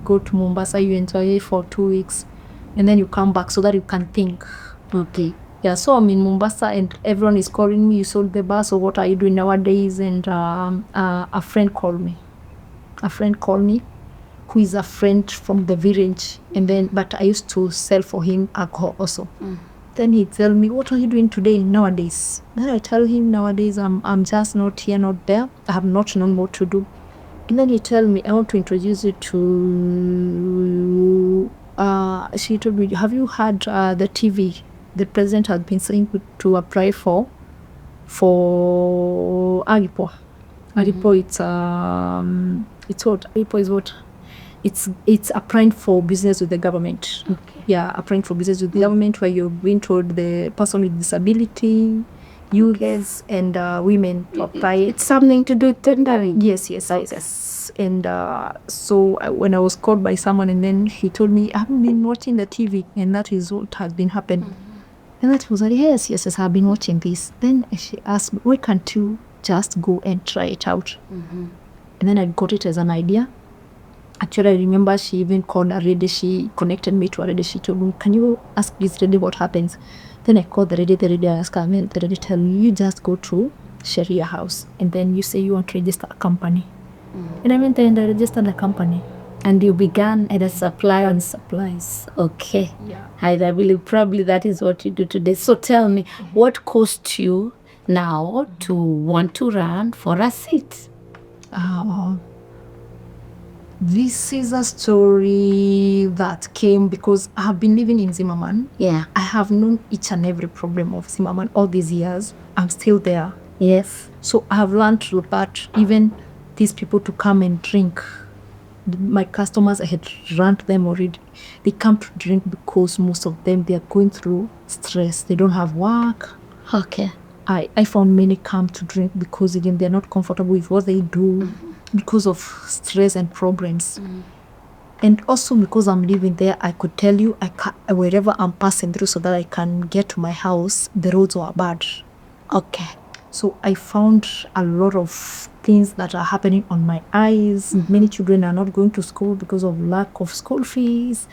go to Mombasa, you enjoy it for 2 weeks, and then you come back so that you can think. Okay. Yeah, so I'm in Mombasa and everyone is calling me, you sold the bar, so what are you doing nowadays? And a friend called me. Who is a friend from the village, but I used to sell for him alcohol also. Then he tell me, what are you doing today nowadays? Then I tell him, nowadays I'm just not here, not there. I have not known what to do. And then he tell me, I want to introduce you to, she told me, have you heard the TV? The president has been saying to apply for Aripo. Aripo, it's what? Aripo is what? It's applying for business with the government. Okay. Yeah, applying for business with the government where you're being told the person with disability, youths and women to apply. It's something to do with tendering. Yes. And so when I was called by someone and then he told me, I haven't been watching the TV and that is what has been happening. And that was like, yes, I've been watching this. Then she asked me, why can't you just go and try it out? And then I got it as an idea. Actually, I remember she even called a lady. She connected me to a lady. She told me, can you ask this lady what happens? Then I called the lady asked her, and the lady tell me, you just go to Sharia house and then you say you want to register a company. And I went there and I registered a company. And you began at a supply on Supplies. Okay. Yeah. I believe probably that is what you do today. So tell me, what caused you now to want to run for a seat? This is a story that came because I have been living in Zimmerman. Yeah. I have known each and every problem of Zimmerman all these years. I'm still there. Yes. So I have learned that even these people to come and drink, my customers, I had run to them already. They come to drink because most of them, they are going through stress. They don't have work. Okay. I found many come to drink because again, they're not comfortable with what they do because of stress and problems. And also because I'm living there, I could tell you, wherever I'm passing through so that I can get to my house, the roads were bad. Okay. So I found a lot of things that are happening on my eyes. Many children are not going to school because of lack of school fees.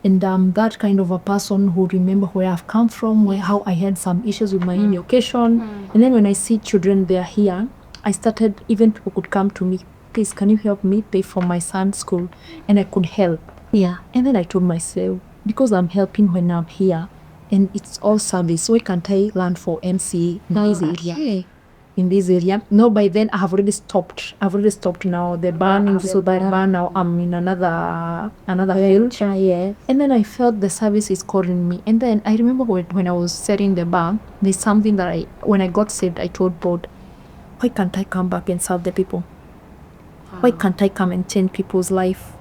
And I'm that kind of a person who remember where I've come from, how I had some issues with my education. And then when I see children, they're here, I started, even people could come to me, please, can you help me pay for my son's school? And I could help. Yeah. And then I told myself, because I'm helping when I'm here, and it's all service, why can't I learn for MC in this area? In this area. No, by then I have already stopped. I've already stopped now. The burning, so by burn now I'm in another field. Yeah. And then I felt the service is calling me. And then I remember when I was setting the bar, there's something that when I got saved, I told God, why can't I come back and serve the people? Why can't I come and change people's life?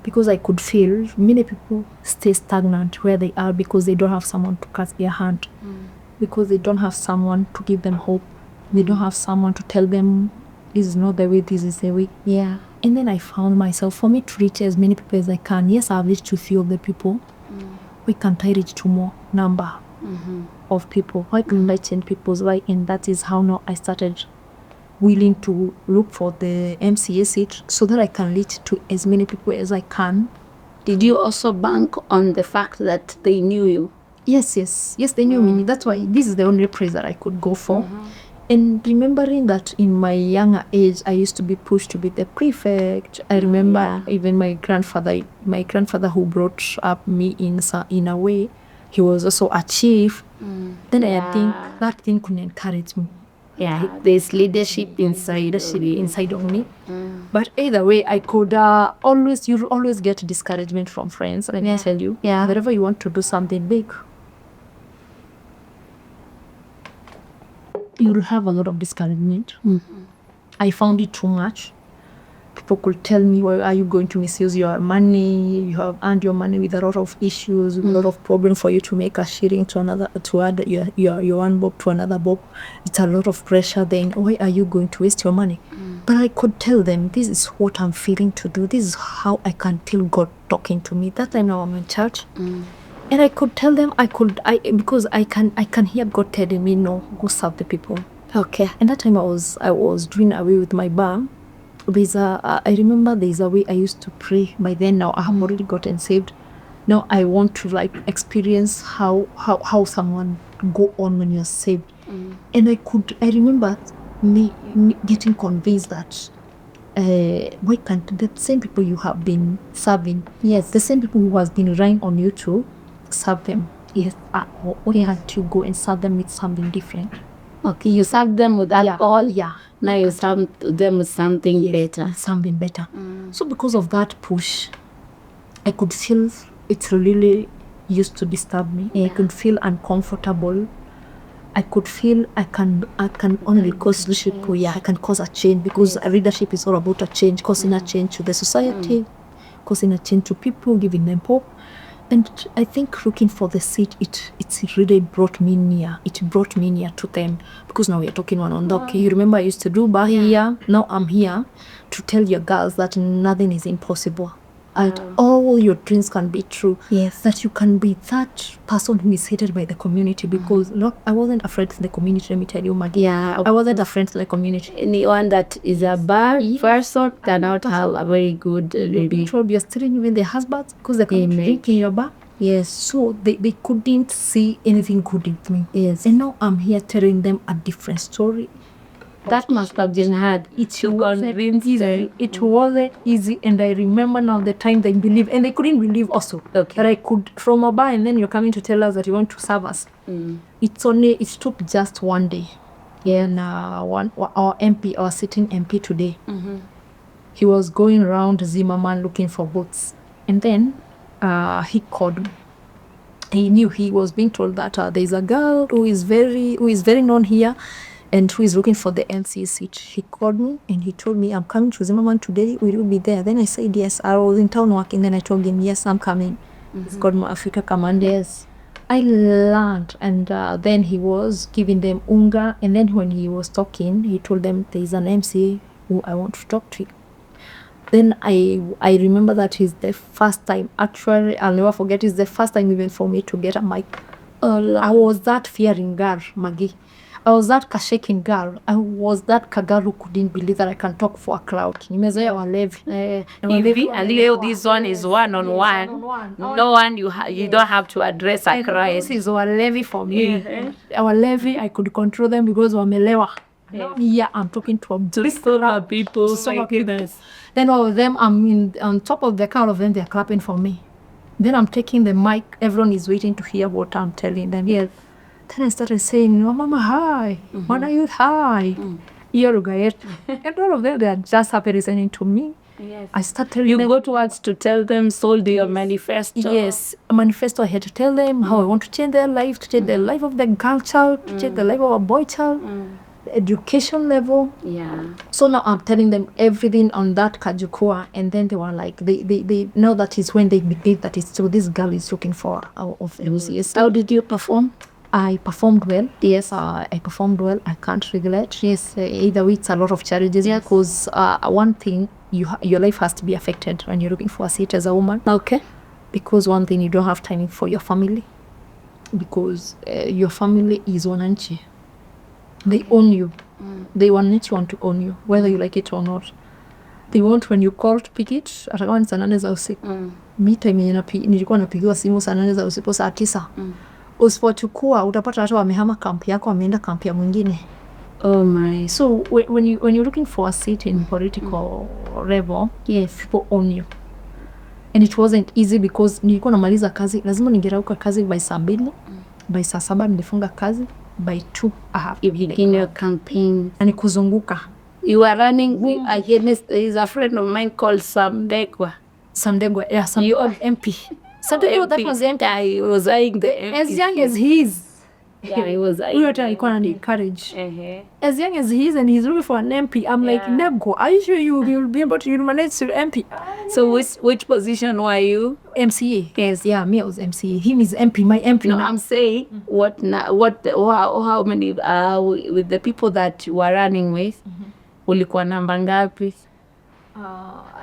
Because I could feel many people stay stagnant where they are because they don't have someone to catch their hand. Because they don't have someone to give them hope. They don't have someone to tell them this is not the way, this is the way. Yeah. And then I found myself, for me to reach as many people as I can, yes, I've reached to few of the people. Why can't I reach to more number of people? Why can't I change people's life? And that is how now I started willing to look for the MCA seat so that I can reach to as many people as I can. Did you also bank on the fact that they knew you? Yes, they knew me. That's why this is the only place that I could go for. And remembering that in my younger age, I used to be pushed to be the prefect. I remember even my grandfather who brought up me in a way, he was also a chief. Then I think that thing could encourage me. Yeah, there's leadership inside of me. But either way, I could you always get discouragement from friends. Let me tell you, whenever you want to do something big, you'll have a lot of discouragement. I found it too much. People could tell me, well, are you going to misuse your money? You have earned your money with a lot of issues, a lot of problems for you to make a sharing to add your one bob to another bob. It's a lot of pressure. Then why are you going to waste your money? But I could tell them, this is what I'm feeling to do. This is how I can feel God talking to me. That time now I'm in church. And I could tell them, because I can hear God telling me, no, go serve the people. Okay. And that time I was doing away with my bar. I remember there's a way I used to pray. By then now I have already gotten saved. Now I want to experience how someone go on when you're saved. And I remember me getting convinced that why can't the same people you have been serving, yes, the same people who has been relying on you to serve them, yes, why can't you go and serve them with something different? Okay, you served them with alcohol. Yeah. Now you serve them with something better. Something better. So because of that push, I could feel it really used to disturb me. I could feel uncomfortable. I could feel I can only cause leadership. I can cause a change because leadership is all about a change, causing a change to the society, causing a change to people, giving them hope. And I think looking for the seat, it really brought me near. It brought me near to them because now we are talking one on the. Okay, you remember I used to do bar here. Now I'm here to tell your girls that nothing is impossible. that all your dreams can be true. Yes. That you can be that person who is hated by the community, because look, I wasn't afraid of the community, let me tell you, Maggie. Yeah. I wasn't afraid of the community. Anyone that is a bad person cannot have a very good baby. You're stealing even their husbands because they can drink in your bar. Yes. So they couldn't see anything good in me. Yes. And now I'm here telling them a different story. That must have been hard. It wasn't easy, and I remember now the time they believed, and they couldn't believe also that I could from a bar, and then you're coming to tell us that you want to serve us. It took just one day. Yeah, and our MP, our sitting MP today, he was going around Zimmerman looking for votes, and then he called me. He knew, he was being told that there's a girl who is very known here, and who is looking for the NC seat. He called me and he told me, I'm coming to Zimmerman today, will you be there? Then I said yes. I was in town working, then I told him yes, I'm coming. He's called my Africa Commander. Yes. I learned, and then he was giving them unga, and then when he was talking, he told them there's an MC who I want to talk to. Then I remember that is the first time, actually I'll never forget, it's the first time even for me to get a mic. I was that fearing girl, Maggie. I was that shaking girl. I was that girl who couldn't believe that I can talk for a crowd. Nimezoea walevi. And this one is one-on-one. No one, you don't have to address a crowd. This is walevi for me. Our levy, I could control them because wamelewa. Yeah, I'm talking to a big crowd. People. So my goodness. Then all of them, on top of the crowd of them, they're clapping for me. Then I'm taking the mic. Everyone is waiting to hear what I'm telling them. Yes. Then I started saying, oh, Mama, hi. Mama, you hi. And all of them, they are just happy listening to me. Yes. I started telling You them. go towards to tell them, sold your manifesto. Yes, a manifesto. I had to tell them how I want to change their life, to change the life of the girl child, to change the life of a boy child, the education level. Yeah. So now I'm telling them everything on that Kajukua, and then they were like, they know that is when they believe that it's true. This girl is looking for of MCS. How did you perform? I performed well. Yes, I performed well. I can't regret. Yes, either way, it's a lot of challenges. Yeah, because one thing, your life has to be affected when you're looking for a seat as a woman. Okay. Because one thing, you don't have time for your family. Because your family is wananchi. They own you. They want to own you, whether you like it or not. They want when you call to pick it, atakuwa ni saa 8 za usiku. Mi time yenye nilikuwa napigiwa simu saa 8 za usiku, saa 9. Usipochukua utapata hata wamehama kampi yako, wameenda kampi ya mwingine. Oh my. So when you're looking for a seat in political level, yes, people own you. And it wasn't easy because nilikuwa namaliza kazi, lazima ningerauka kazi by saa 2, by saa 7 nilifunga kazi, by 2 I have to begin your campaign. Na nikuzunguka. You are running against, there is a friend of mine called Sam Degwa. Yeah, you are MP. Sometimes that was empty. I was eyeing the MP. As young as he is. Yeah, he was eyeing. We were trying to encourage. As young as he is, and he's looking for an MP. I'm like, Nego, are you sure you will be able to manage to MP? So which position were you? MCA. Yes, yeah, me I was MCA. Him is MP, my MP. No, I'm saying how many with the people that you were running with? Ulikuwa namba ngapi?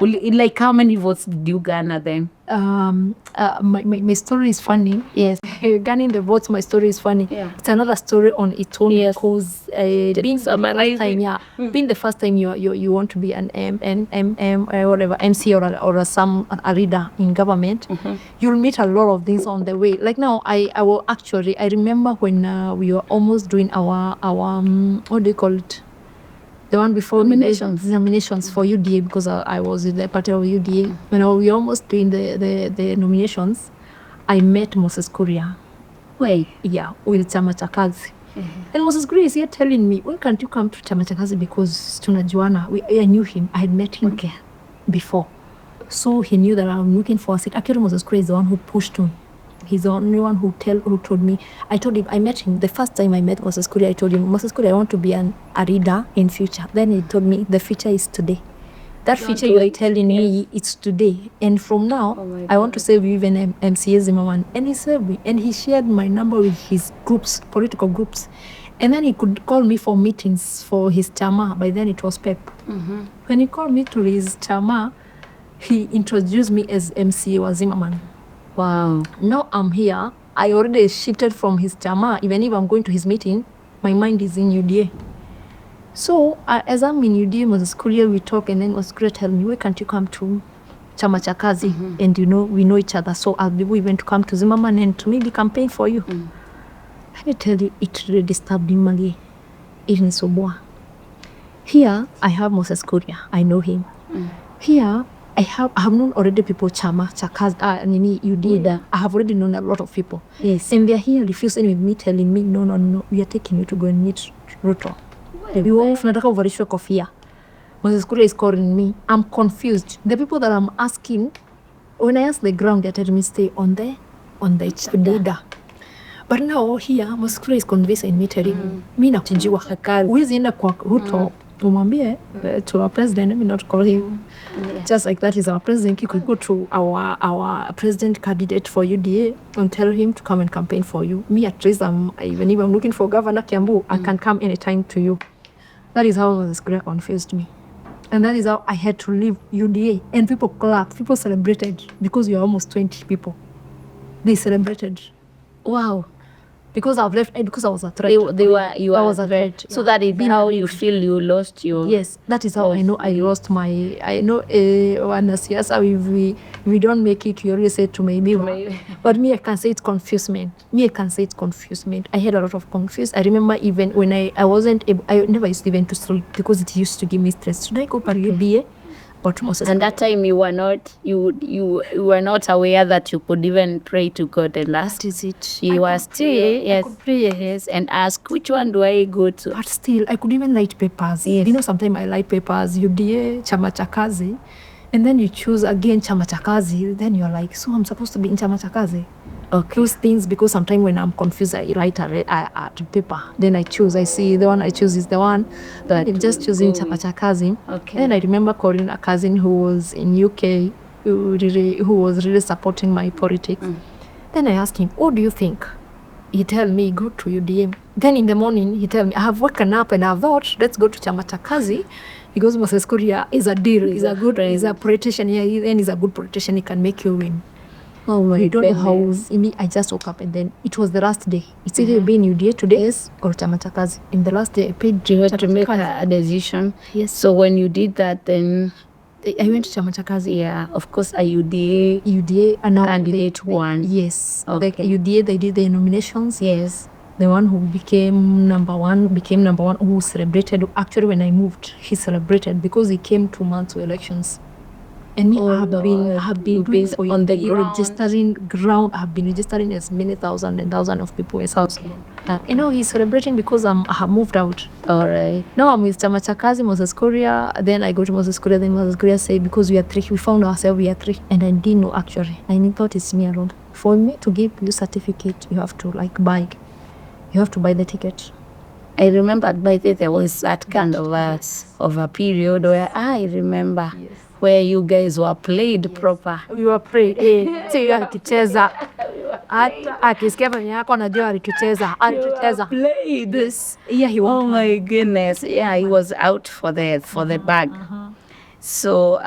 Like how many votes did you garner then? My story is funny. Yes. Garnering the votes, my story is funny. Yeah. It's another story on its own. Yes. Because being the first time you want to be an whatever MC or a leader in government, you'll meet a lot of things on the way. Like now, I remember when we were almost doing our what do you call it? The one before nominations for UDA, because I was in the party of UDA. When we were almost doing the nominations, I met Moses Kuria. Wait. Yeah, with Chama cha Kazi. And Moses Kuria is here telling me, why can't you come to Chama cha Kazi? Because tunajuana. I knew him. I had met him before. So he knew that I'm looking for a seat. Actually, Moses Kuria is the one who pushed me. He's the only one who told me. I told him, I met him the first time I met Moses Kuria. I told him, Moses Kuria, I want to be a leader in future. Then he told me, the future is today. That future you are telling me, it's today. And from now, I want to save you even MCA Zimmerman. And he saved me. And he shared my number with his groups, political groups. And then he could call me for meetings for his chama. By then it was Pep. When he called me to his chama, he introduced me as MCA wa Zimmerman. Wow. Now I'm here. I already shifted from his chama. Even if I'm going to his meeting, my mind is in UDA. So as I'm in UDA, Moses Kuria, we talk, and then Moses Kuria tell me, why can't you come to Chama cha Kazi? And we know each other, so I'll be willing to come to Zimmerman and to maybe campaign for you. Let me tell you, it really disturbed him, Magi. It is so boa. Here, I have Moses Kuria. I know him. Here, I have known already people Chama, Chakazi, Nini, you did. I have already known a lot of people. Yes. And they're here refusing with me, telling me, no, we are taking you to go and meet Ruto. You want tunataka uvalishwe kofia. Moses Kuria is calling me. I'm confused. The people that I'm asking, when I ask the ground, they're telling me stay on the leader. But now here, Moses Kuria is convincing me, telling me na kuchinjiwa hakari. Huwezi enda kwa Ruto, umwambie to our president, let me not call him. Just like that is our president. You could go to our president candidate for UDA and tell him to come and campaign for you. Me, at least, even if I'm looking for Governor Kiambu, I can come anytime to you. That is how Moses Kuria confused me. And that is how I had to leave UDA. And people clapped, people celebrated because we are almost 20 people. They celebrated. Wow. Because I've left, because I was a threat. You was a threat. Yeah. So that is how you feel you lost your... Yes, that is how I know I lost my... I know wanasiasa, we don't make it, you always say to maybe. But me, I can say it's confusement. I had a lot of confuse. I remember even when I wasn't able, I never used even to sleep because it used to give me stress. Should I go for BA? But and that time you were not aware that you could even pray to God and ask. That is it. You were still yes, yes, and ask which one do I go to. But still, I could even write papers. Yes. You know, sometimes I write papers. UDA, Chama cha Kazi, and then you choose again Chama cha Kazi. Then you're like, so I'm supposed to be in Chama cha Kazi. Okay. Those things, because sometimes when I'm confused, I write a paper. Then I choose. I see the one I choose is the one that I'm just choosing Chama cha Kazi. Okay. And I remember calling a cousin who was in UK, who was really supporting my politics. Then I asked him, what do you think? He tell me, go to UDM. Then in the morning, he tell me, I have woken up and I thought, let's go to Chama cha Kazi, because Moses Kuria is a deal, is a politician, and he's a good politician, he can make you win. Oh my I don't know how. goodness. I just woke up and then it was the last day. It's either been UDA today or Chama cha Kazi. In the last day, I paid. You had to make a decision. Yes. So when you did that, then I went to Chama cha Kazi. yeah, of course, a UDA and now candidate won. Yes. Okay. Like UDA, they did the nominations. Yes. The one who became number one, who celebrated. Actually, when I moved, he celebrated because he came 2 months to elections. And me, I have been based on the ground. registering ground. I have been registering as many thousands of people as house. He's celebrating because I have moved out. All right. Now I'm with Chama cha Kazi, Moses Kuria. Then I go to Moses Kuria. Then Moses Kuria said, because we are three, we found ourselves we are three. And I didn't know actually. I thought it's me alone. For me to give you certificate, you have to buy. You have to buy the ticket. I remember by then there was that kind of a period where I remember where you guys were played proper. We were played. Sio alitucheza. Hata akisikia venye yako anajua alitucheza. Played This. Yeah, he was. Oh my goodness. Yeah, he was out for the bag. So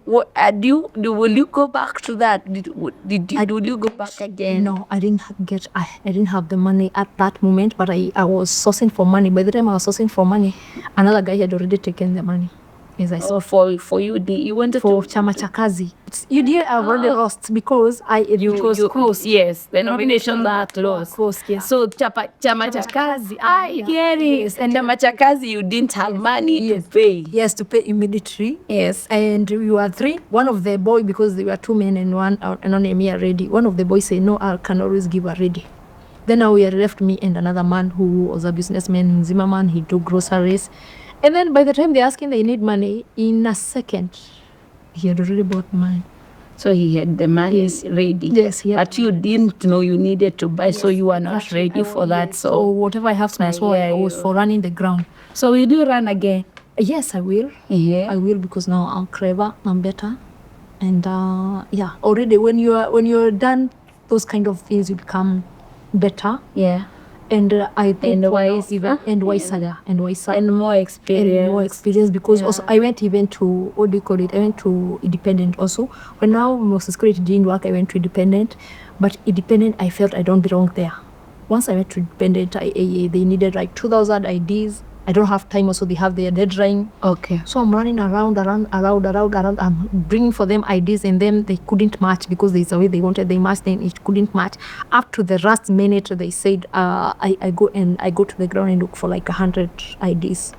will you go back to that? Will you go back again? No, I didn't have the money at that moment, but I was sourcing for money. By the time I was sourcing for money, another guy had already taken the money. As I saw. For you, you wanted for to Chama cha Kazi. You did already lost because you close. Yes, the nominations are close. Yes. So Chama cha Kazi, I get it. And Chama cha Kazi, you didn't have money to pay. Yes, to pay immediately. Yes. And we were three. One of the boy, because there were 2 men and only me already. One of the boys said, no, I can always give already. Then now we had left me and another man who was a businessman in Zimmerman. He took groceries. And then by the time they're asking they need money, in a second, he had already bought money. So he had the money ready. Yes, he had. But you didn't know you needed to buy, so you were not ready for that. So whatever I have to so I was for running the ground. So will you run again? Yes, I will. Yeah. I will, because now I'm clever, I'm better. And already when you're done, those kind of things you become better. Yeah. And I think And for now wiser. even and wiser and wiser and more and experience. more experience, because also I went even to, what do you call it, I went to independent also. When now most security didn't work, I went to independent. But independent, I felt I don't belong there. Once I went to independent, they needed like 2,000 IDs. I don't have time, also they have their deadline. Okay. So I'm running around. I'm bringing for them IDs, and then they couldn't match because there's a way they wanted. They matched, then it couldn't match. Up to the last minute, they said, I go to the ground and look for like 100 IDs,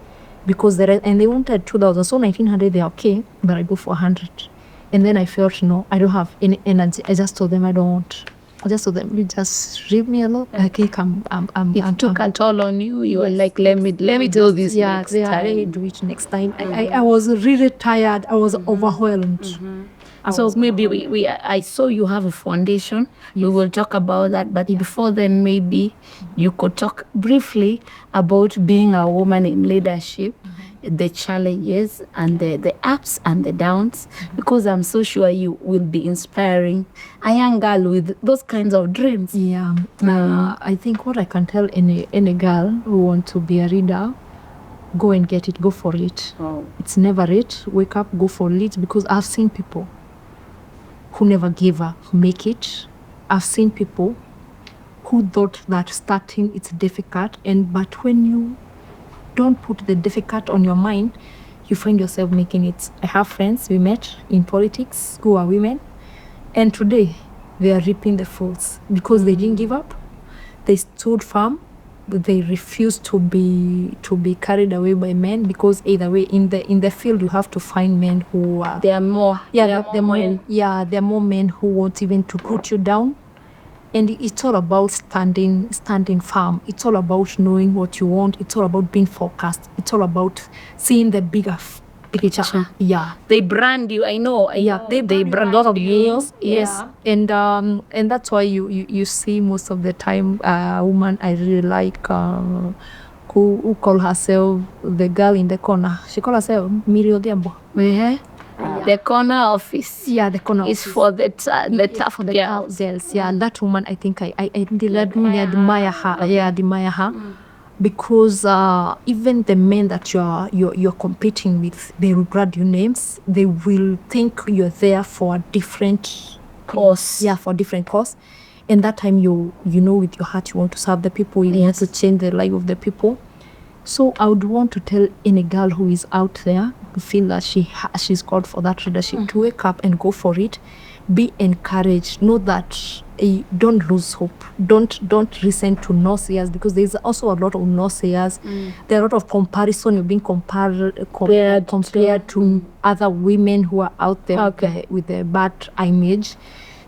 because and they wanted 2,000. So 1,900, they're okay, but I go for 100. And then I felt, no, I don't have any energy. I just told them I don't want. I just told them, you just leave me alone. I think It took a toll on you. You were like, let me do this next time. Let me do it next time. I was really tired. I was overwhelmed. So maybe I saw you have a foundation. We will talk about that. But before then, maybe you could talk briefly about being a woman in leadership, the challenges and the ups and the downs, because I'm so sure you will be inspiring a young girl with those kinds of dreams. Yeah. I think what I can tell any girl who wants to be a leader, go and get it, go for it. It's never late. Wake up, go for it, because I've seen people who never gave up make it. I've seen people who thought that starting it's difficult, but when you don't put the difficult on your mind, you find yourself making it. I have friends we met in politics who are women, and today they are reaping the fruits because they didn't give up. They stood firm. They refused to be carried away by men, because either way in the field you have to find men who are There are more. there are more men who want even to put you down. And it's all about standing firm. It's all about knowing what you want. It's all about being focused. It's all about seeing the bigger picture. Yeah. They brand you. I know. They brand a lot of you. Yes. Yeah. And that's why you see most of the time a woman I really like who call herself the girl in the corner. She call herself Miriam Diambo. The corner office. Yeah, the corner is for the tough girls. Yeah, and that woman, I think I really admire her. I admire her. Because even the men that you're competing with, they will grab your names. They will think you're there for a different cause. Yeah, for a different cause. And that time you know with your heart you want to serve the people. You want to change the life of the people. So I would want to tell any girl who is out there to feel that she's called for that leadership to wake up and go for it. Be encouraged. Know that don't lose hope. Don't listen to naysayers, because there's also a lot of naysayers. There are a lot of comparison. You're being compared to other women who are out there with a bad image.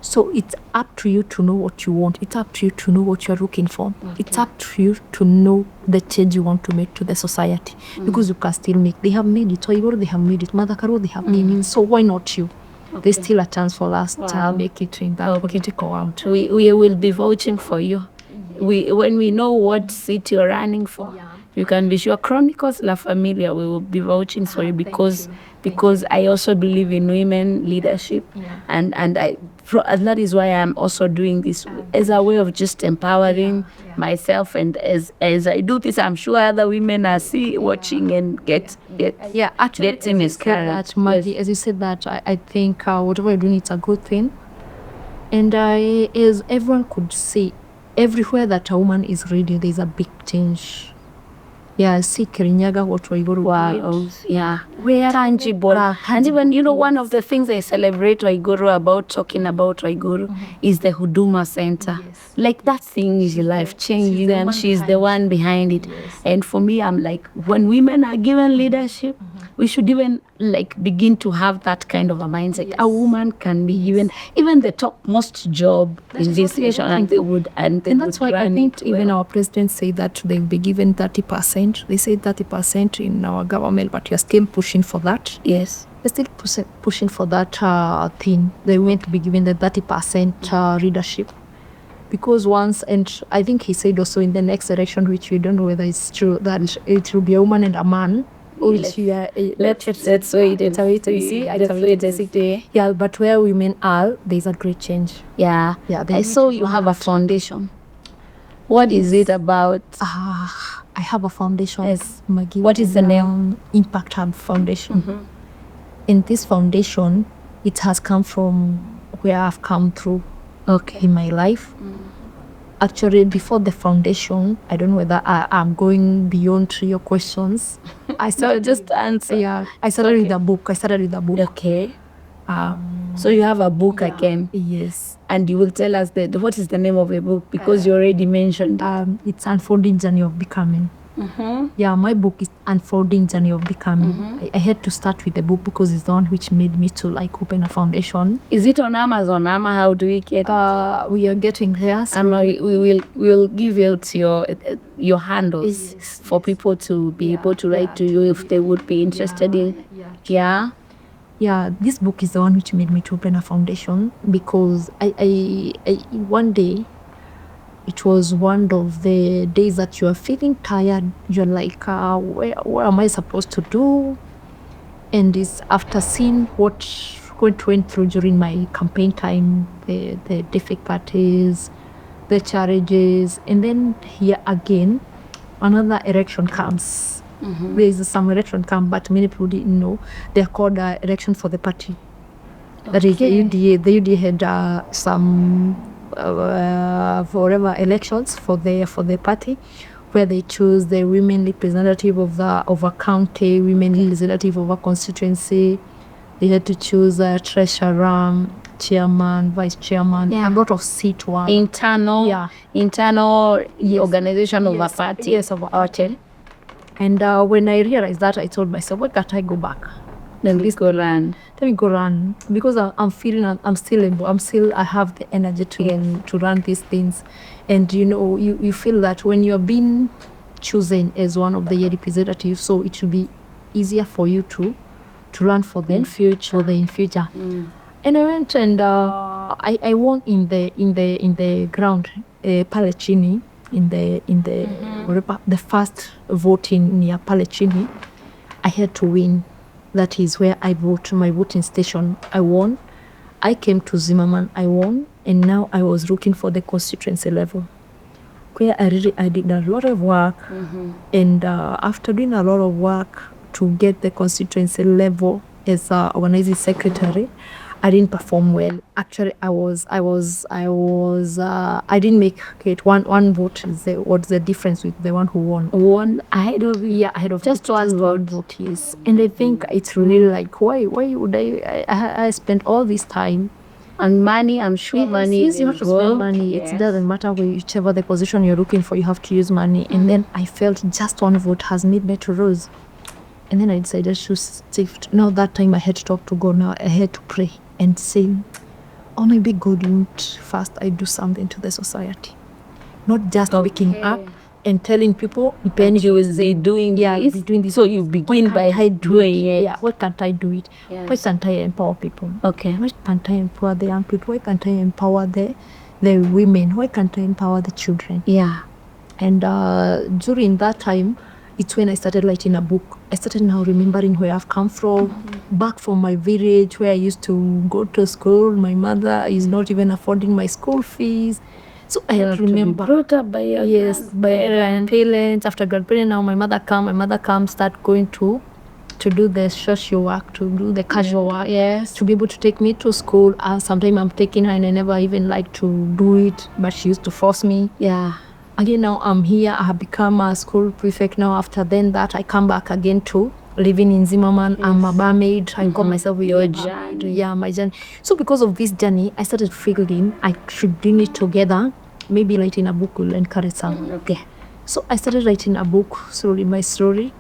So it's up to you to know what you want. It's up to you to know what you're looking for. It's up to you to know the change you want to make to the society. Because you can still make. They have made it. Toiboro, they have made it. Madakaro, they have made it. So why not you? There's still a chance for us to make it in that political world. We will be vouching for you. When we know what seat you're running for, you can be sure Chronicles La Familia, we will be vouching for you, because I also believe in women leadership, and that is why I'm also doing this as a way of just empowering myself. And as I do this, I'm sure other women are watching and get actually, getting inspired. As you said that, I think whatever you're doing, it's a good thing. And as everyone could see, everywhere that a woman is ready, there's a big change. Yeah, see Kirinyaga, what Waiguru. Wow, yeah. We are tangible. And even, one of the things I celebrate Waiguru about, talking about Waiguru, is the Huduma Center. Yes. Like, that thing is life-changing, and she's the one behind it. Yes. And for me, I'm like, when women are given leadership, we should even, begin to have that kind of a mindset. A woman can be even the topmost job in this nation, and they would. And that's why I think even our president said that they'll be given 30%. They say 30% in our government, but you're still pushing for that. Yes. They're still pushing for that thing. They went to be given the 30% leadership. Because once, and I think he said also in the next election, which we don't know whether it's true, that it will be a woman and a man. Let's wait and see. Yeah, but where women are, there's a great change. Yeah. I saw you have a foundation. What is it about? I have a foundation. Yes. Maggie. What is the name? Impact Hub Foundation. In this foundation, it has come from where I've come through in my life. Actually, before the foundation, I don't know whether I'm going beyond your questions. I started just answer. Yeah, I started with a book. Okay. So you have a book again. Yes. And you will tell us what is the name of the book, because you already mentioned. It's Unfolding Journey of Becoming. Yeah, my book is Unfolding Journey of Becoming. I had to start with the book because it's the one which made me to like open a foundation. Is it on Amazon? How do we get? We are getting there. So and we will give out your handles for people to be able to write to you if they would be interested in. Yeah, this book is the one which made me to open a foundation, because I one day, it was one of the days that you are feeling tired. You're like, what am I supposed to do? And it's after seeing what went through during my campaign time, the difficulties, the challenges, and then here again, another election comes. There is some election come, but many people didn't know. They're called election for the party. That is the UDA. The UDA had some forever elections for the party, where they choose the women representative of a county, women representative of a constituency. They had to choose a treasurer, chairman, vice chairman, a lot of seat one. Internal organization of a party. Yes, of a party. And when I realized that, I told myself, why can't I go back? Let me go run. Because I'm feeling I'm still able. I have the energy to run these things. And you feel that when you're being chosen as one of the representatives, so it should be easier for you to run for the future. And I went and I won in the ground, Palechini. In the first voting near Palechini, I had to win. That is where I vote, my voting station. I won. I came to Zimmerman, I won, and now I was looking for the constituency level, where I did a lot of work. And after doing a lot of work to get the constituency level as organizing secretary, I didn't perform well. Actually, I didn't make it. One vote is what's the difference with the one who won? Won ahead of just one vote. Yes. And I think it's really like, why would I spend all this time and money? I'm sure money is you have to spend money. Yes. It doesn't matter whichever the position you're looking for, you have to use money. And then I felt just one vote has made me to lose. And then I decided to shift. Now that time I had to talk to God. Now I had to pray and say, oh, maybe God won't first I do something to the society. Not just waking up and telling people, depending you is doing this. So you begin by doing it. Yeah, why can't I do it? Why can't I empower people? Okay. Why can't I empower the young people? Why can't I empower the women? Why can't I empower the children? Yeah. And during that time, it's when I started writing a book. I started now remembering where I've come from, back from my village where I used to go to school. My mother is not even affording my school fees. So I have to remember. Brought up by your parents. After grandparents, now my mother comes, start going to do the social work, to do the casual work. Yes. To be able to take me to school. Sometimes I'm taking her and I never even like to do it, but she used to force me. Yeah. Again, now I'm here. I have become a school prefect now. After then that, I come back again to living in Zimmerman. Yes. I'm a barmaid. I call myself your journey. Yeah, my journey. So because of this journey, I started feeling I should bring it together. Maybe writing a book will encourage someone. Okay. So I started writing a book, slowly my story.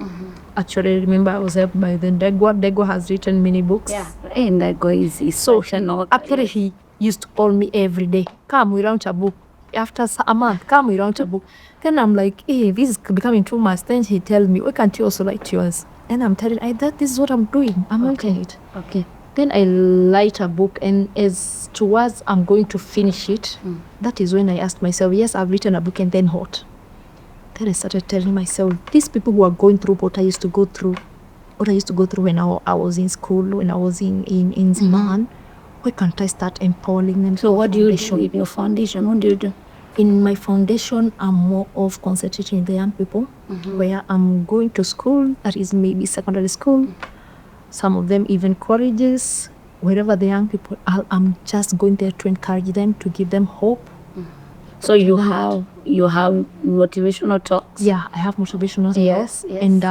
Actually, remember I was helped by the Degwa. Degwa has written many books. Yeah. And Degwa is so actually he used to call me every day. Come, we launch a book. After a month, come, we launch a book. Then I'm like, hey, this is becoming too much. Then he tells me, why can't you also write yours? And I'm telling him, this is what I'm doing. I'm writing it. Okay. Then I write a book, and as towards I'm going to finish it, that is when I asked myself, yes, I've written a book, and then what? Then I started telling myself, these people who are going through what I used to go through, when I was in school, when I was in Ziman, why can't I start empowering them? So what do you do in your foundation? What do you do? In my foundation, I'm more of concentrating in the young people, where I'm going to school, that is maybe secondary school, some of them even colleges, wherever the young people are, I'm just going there to encourage them, to give them hope. So you have motivational talks? Yeah, I have motivational Yes, talks. yes. And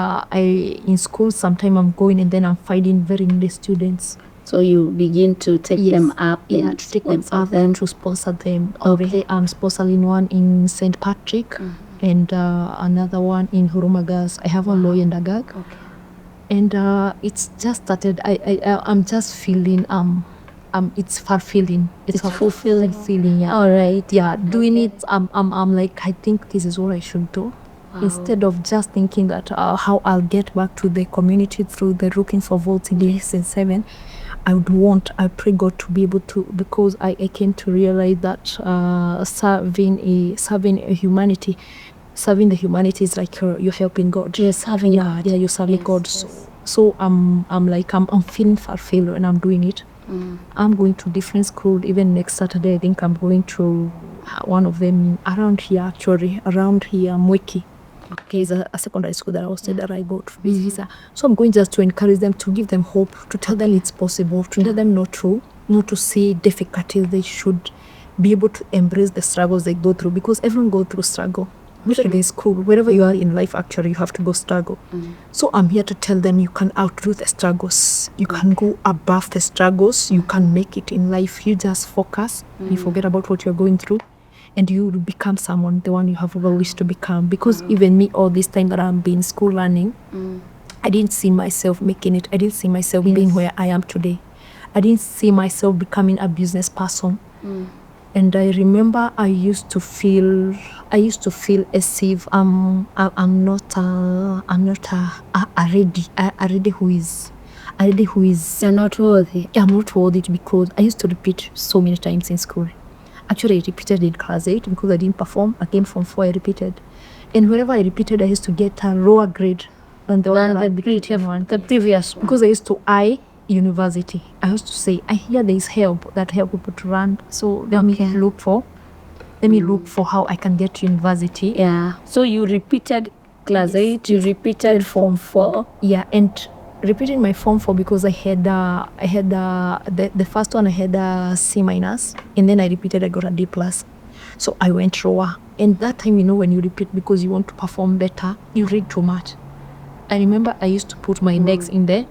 in school, sometimes I'm going and then I'm finding very needy students. So you begin to take them up, Yeah, to take them up and to sponsor them. Okay. I'm sponsoring one in St. Patrick and another one in Hurumagas. I have a lawyer in Dagag. Okay. And it's just started. I'm just feeling it's fulfilling. It's a fulfilling feeling. Yeah. All right. Yeah, doing it. I'm like, I think this is what I should do. Instead of just thinking that how I'll get back to the community through the looking for votes in the SN7, I pray God to be able to, because I came to realize that serving the humanity is like you're helping God. You're serving God. Yeah, you're serving God. So I'm feeling fulfilled and I'm doing it. I'm going to different school. Even next Saturday, I think I'm going to one of them around here, Mwiki. Okay, it's a secondary school that I was said that I go to visit. So I'm going just to encourage them, to give them hope, to tell them it's possible, to tell them not to see difficulties. They should be able to embrace the struggles they go through, because everyone goes through struggle. Whether in school, wherever you are in life, actually, you have to go struggle. So I'm here to tell them you can outdo the struggles. You can go above the struggles. You can make it in life. You just focus. You forget about what you're going through. And you will become someone, the one you have ever wished to become. Because even me, all this time that I've been school learning, I didn't see myself making it. I didn't see myself being where I am today. I didn't see myself becoming a business person. And I remember I used to feel as if I'm not a lady who is. You're not worthy. I'm not worthy, because I used to repeat so many times in school. Actually, I repeated in class 8 because I didn't perform. Again, from 4, I repeated. And wherever I repeated, I used to get a lower grade than the one the previous one. Because I used to eye university. I used to say, I hear there is help people to run. So let me look for how I can get to university. Yeah. So you repeated class 8, you repeated form 4. Yeah, and repeating my form 4 because I had the first one I had a C minus, and then I repeated, I got a D plus. So I went lower. And that time, when you repeat because you want to perform better, you read too much. I remember I used to put my legs in there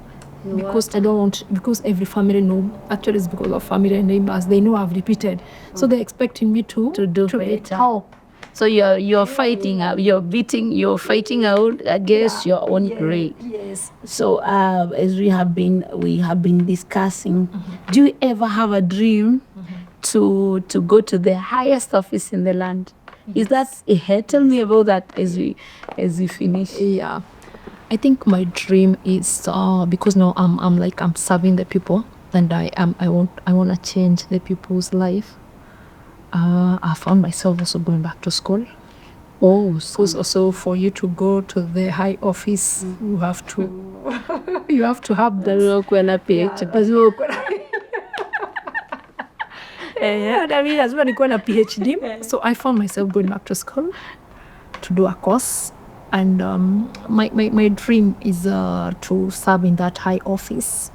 because I don't want, because every family know, actually it's because of family and neighbors, they know I've repeated. So they're expecting me to do better. How? So you're fighting out, you're fighting out against your own grade. Yes. So as we have been discussing, do you ever have a dream to go to the highest office in the land? Is that a tell me about that as we finish? Yeah. I think my dream is because now I'm serving the people, and I want to change the people's life. I found myself also going back to school. Because also for you to go to the high office, you have to have the PhD. So I found myself going back to school to do a course, and my dream is to serve in that high office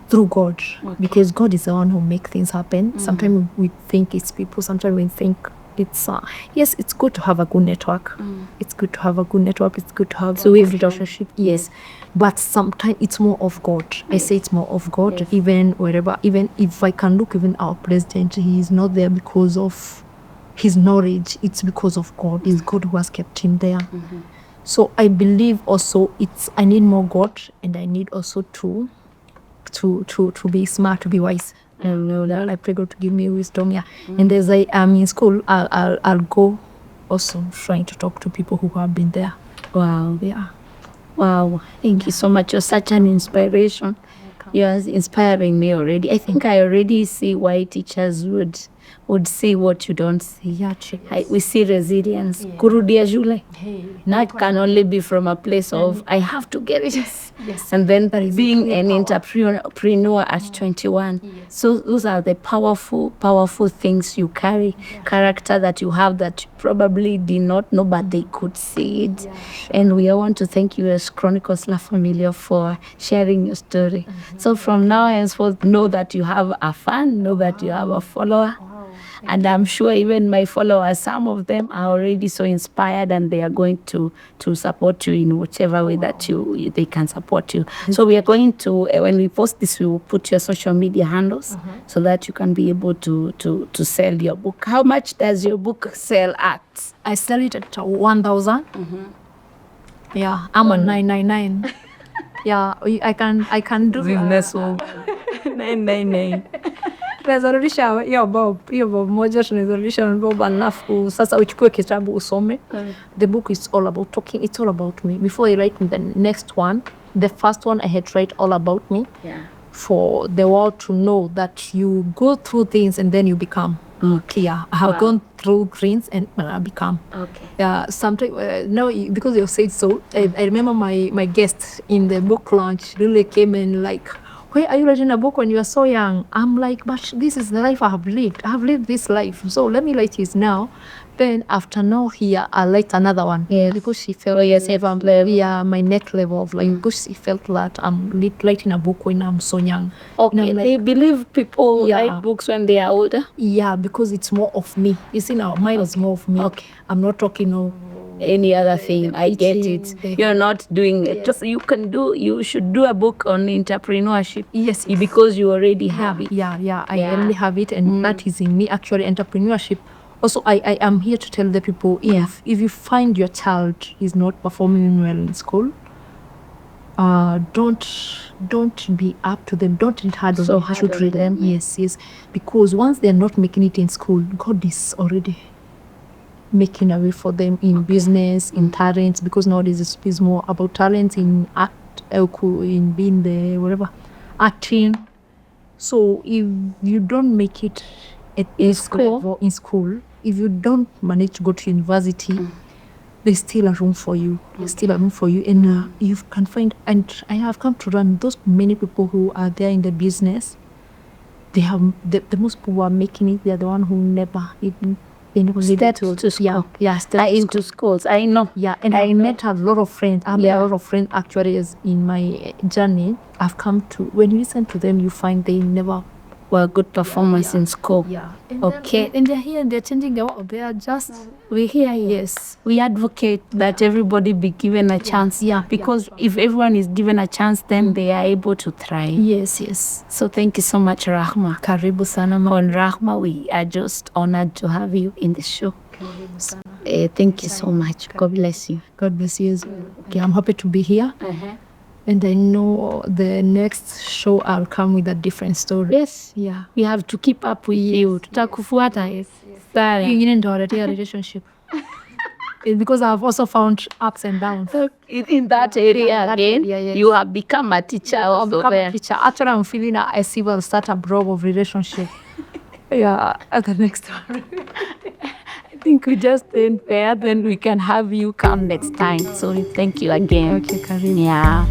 through God, because God is the one who makes things happen. Sometimes we think it's people, sometimes we think it's yes, it's good to have a good network. It's good to have a good network. It's good to have a relationship. Yes, but sometimes it's more of God. I say it's more of God. Yes. Even if I can look, even our president, he is not there because of his knowledge. It's because of God. It's God who has kept him there. So I believe also I need more God, and I need also to be smart, to be wise. I pray God to give me wisdom. Yeah. And as I am in school, I'll go also trying to talk to people who have been there. Wow. Yeah. Wow. Thank you so much. You're such an inspiration. You're inspiring me already. I think I already see why teachers would would see what you don't see. Yeah, We see resilience. Kurudia shule. Hey. That can only be from a place of, I have to get it. Yes. And then That is being clear an power. entrepreneur at 21. So those are the powerful things you carry, character that you have that you probably did not know, but they could see it. Yeah, And we want to thank you as Chronicles La Familia for sharing your story. So from now henceforth, know that you have a fan, know that you have a follower. And I'm sure even my followers, some of them are already so inspired, and they are going to support you in whichever way that they can support you. So we are going to, when we post this, we will put your social media handles so that you can be able to sell your book. How much does your book sell at? I sell it at 1,000. Yeah, I'm on 999. Yeah, I can do Business 999. Tunaweza hiyo bob moja, tunaweza bob alafu sasa uchukue kitabu usome. The book is all about talking, it's all about me. Before I write the next one, the first one I had to write all about me. For the world to know that you go through things and then you become. Yeah, I have gone through things and I become. Yeah, sometimes no, because you said so. I remember my guest in the book launch really came in like, why are you writing a book when you are so young? I'm like, but this is the life I have lived. I have lived this life, so let me write this now. Then after now here, I write another one. Because she felt my next level of like, because she felt that I'm writing a book when I'm so young. Okay, they believe people write books when they are older? Yeah, because it's more of me. You see now, mine is more of me. I'm not talking of any other thing. I get it. You're not doing it. You should do a book on entrepreneurship. Yes. Because you already have it. Yeah. I already have it, and that is in me actually, entrepreneurship. Also, I am here to tell the people, if you find your child is not performing well in school, don't be up to them. Don't hit hard So on hard on them. Yes. Because once they're not making it in school, God is already making a way for them in business, in talents, because nowadays it's more about talents in act, in being the whatever, acting. So if you don't make it in school, if you don't manage to go to university, there's still a room for you. And you can find, and I have come to learn those many people who are there in the business, they have the most people who are making it, they're the one who never even Step to school. Into schools. I know. Yeah, and I met a lot of friends. I met a lot of friends actually as in my journey. I've come to, when you listen to them, you find they never were good performance in school. Okay. And they're here and they're changing the world. They are just, we here, yes. We advocate that everybody be given a chance. Because if everyone is given a chance, then they are able to thrive. Yes. So thank you so much, Rahma. Karibu sana. On Rahma, we are just honored to have you in the show. Thank you so much. God bless you. God bless you as well. Okay, I'm happy to be here. And I know the next show I'll come with a different story. Yes. We have to keep up with you. Tutakufuata. You need to relationship. It's because I've also found ups and downs. In that area again, you have become a teacher also there. Actually, I'm feeling I see will start a blog of relationship. At the next one. I think we just end there, then we can have you come next time. So thank you again. Okay, Karim. Yeah.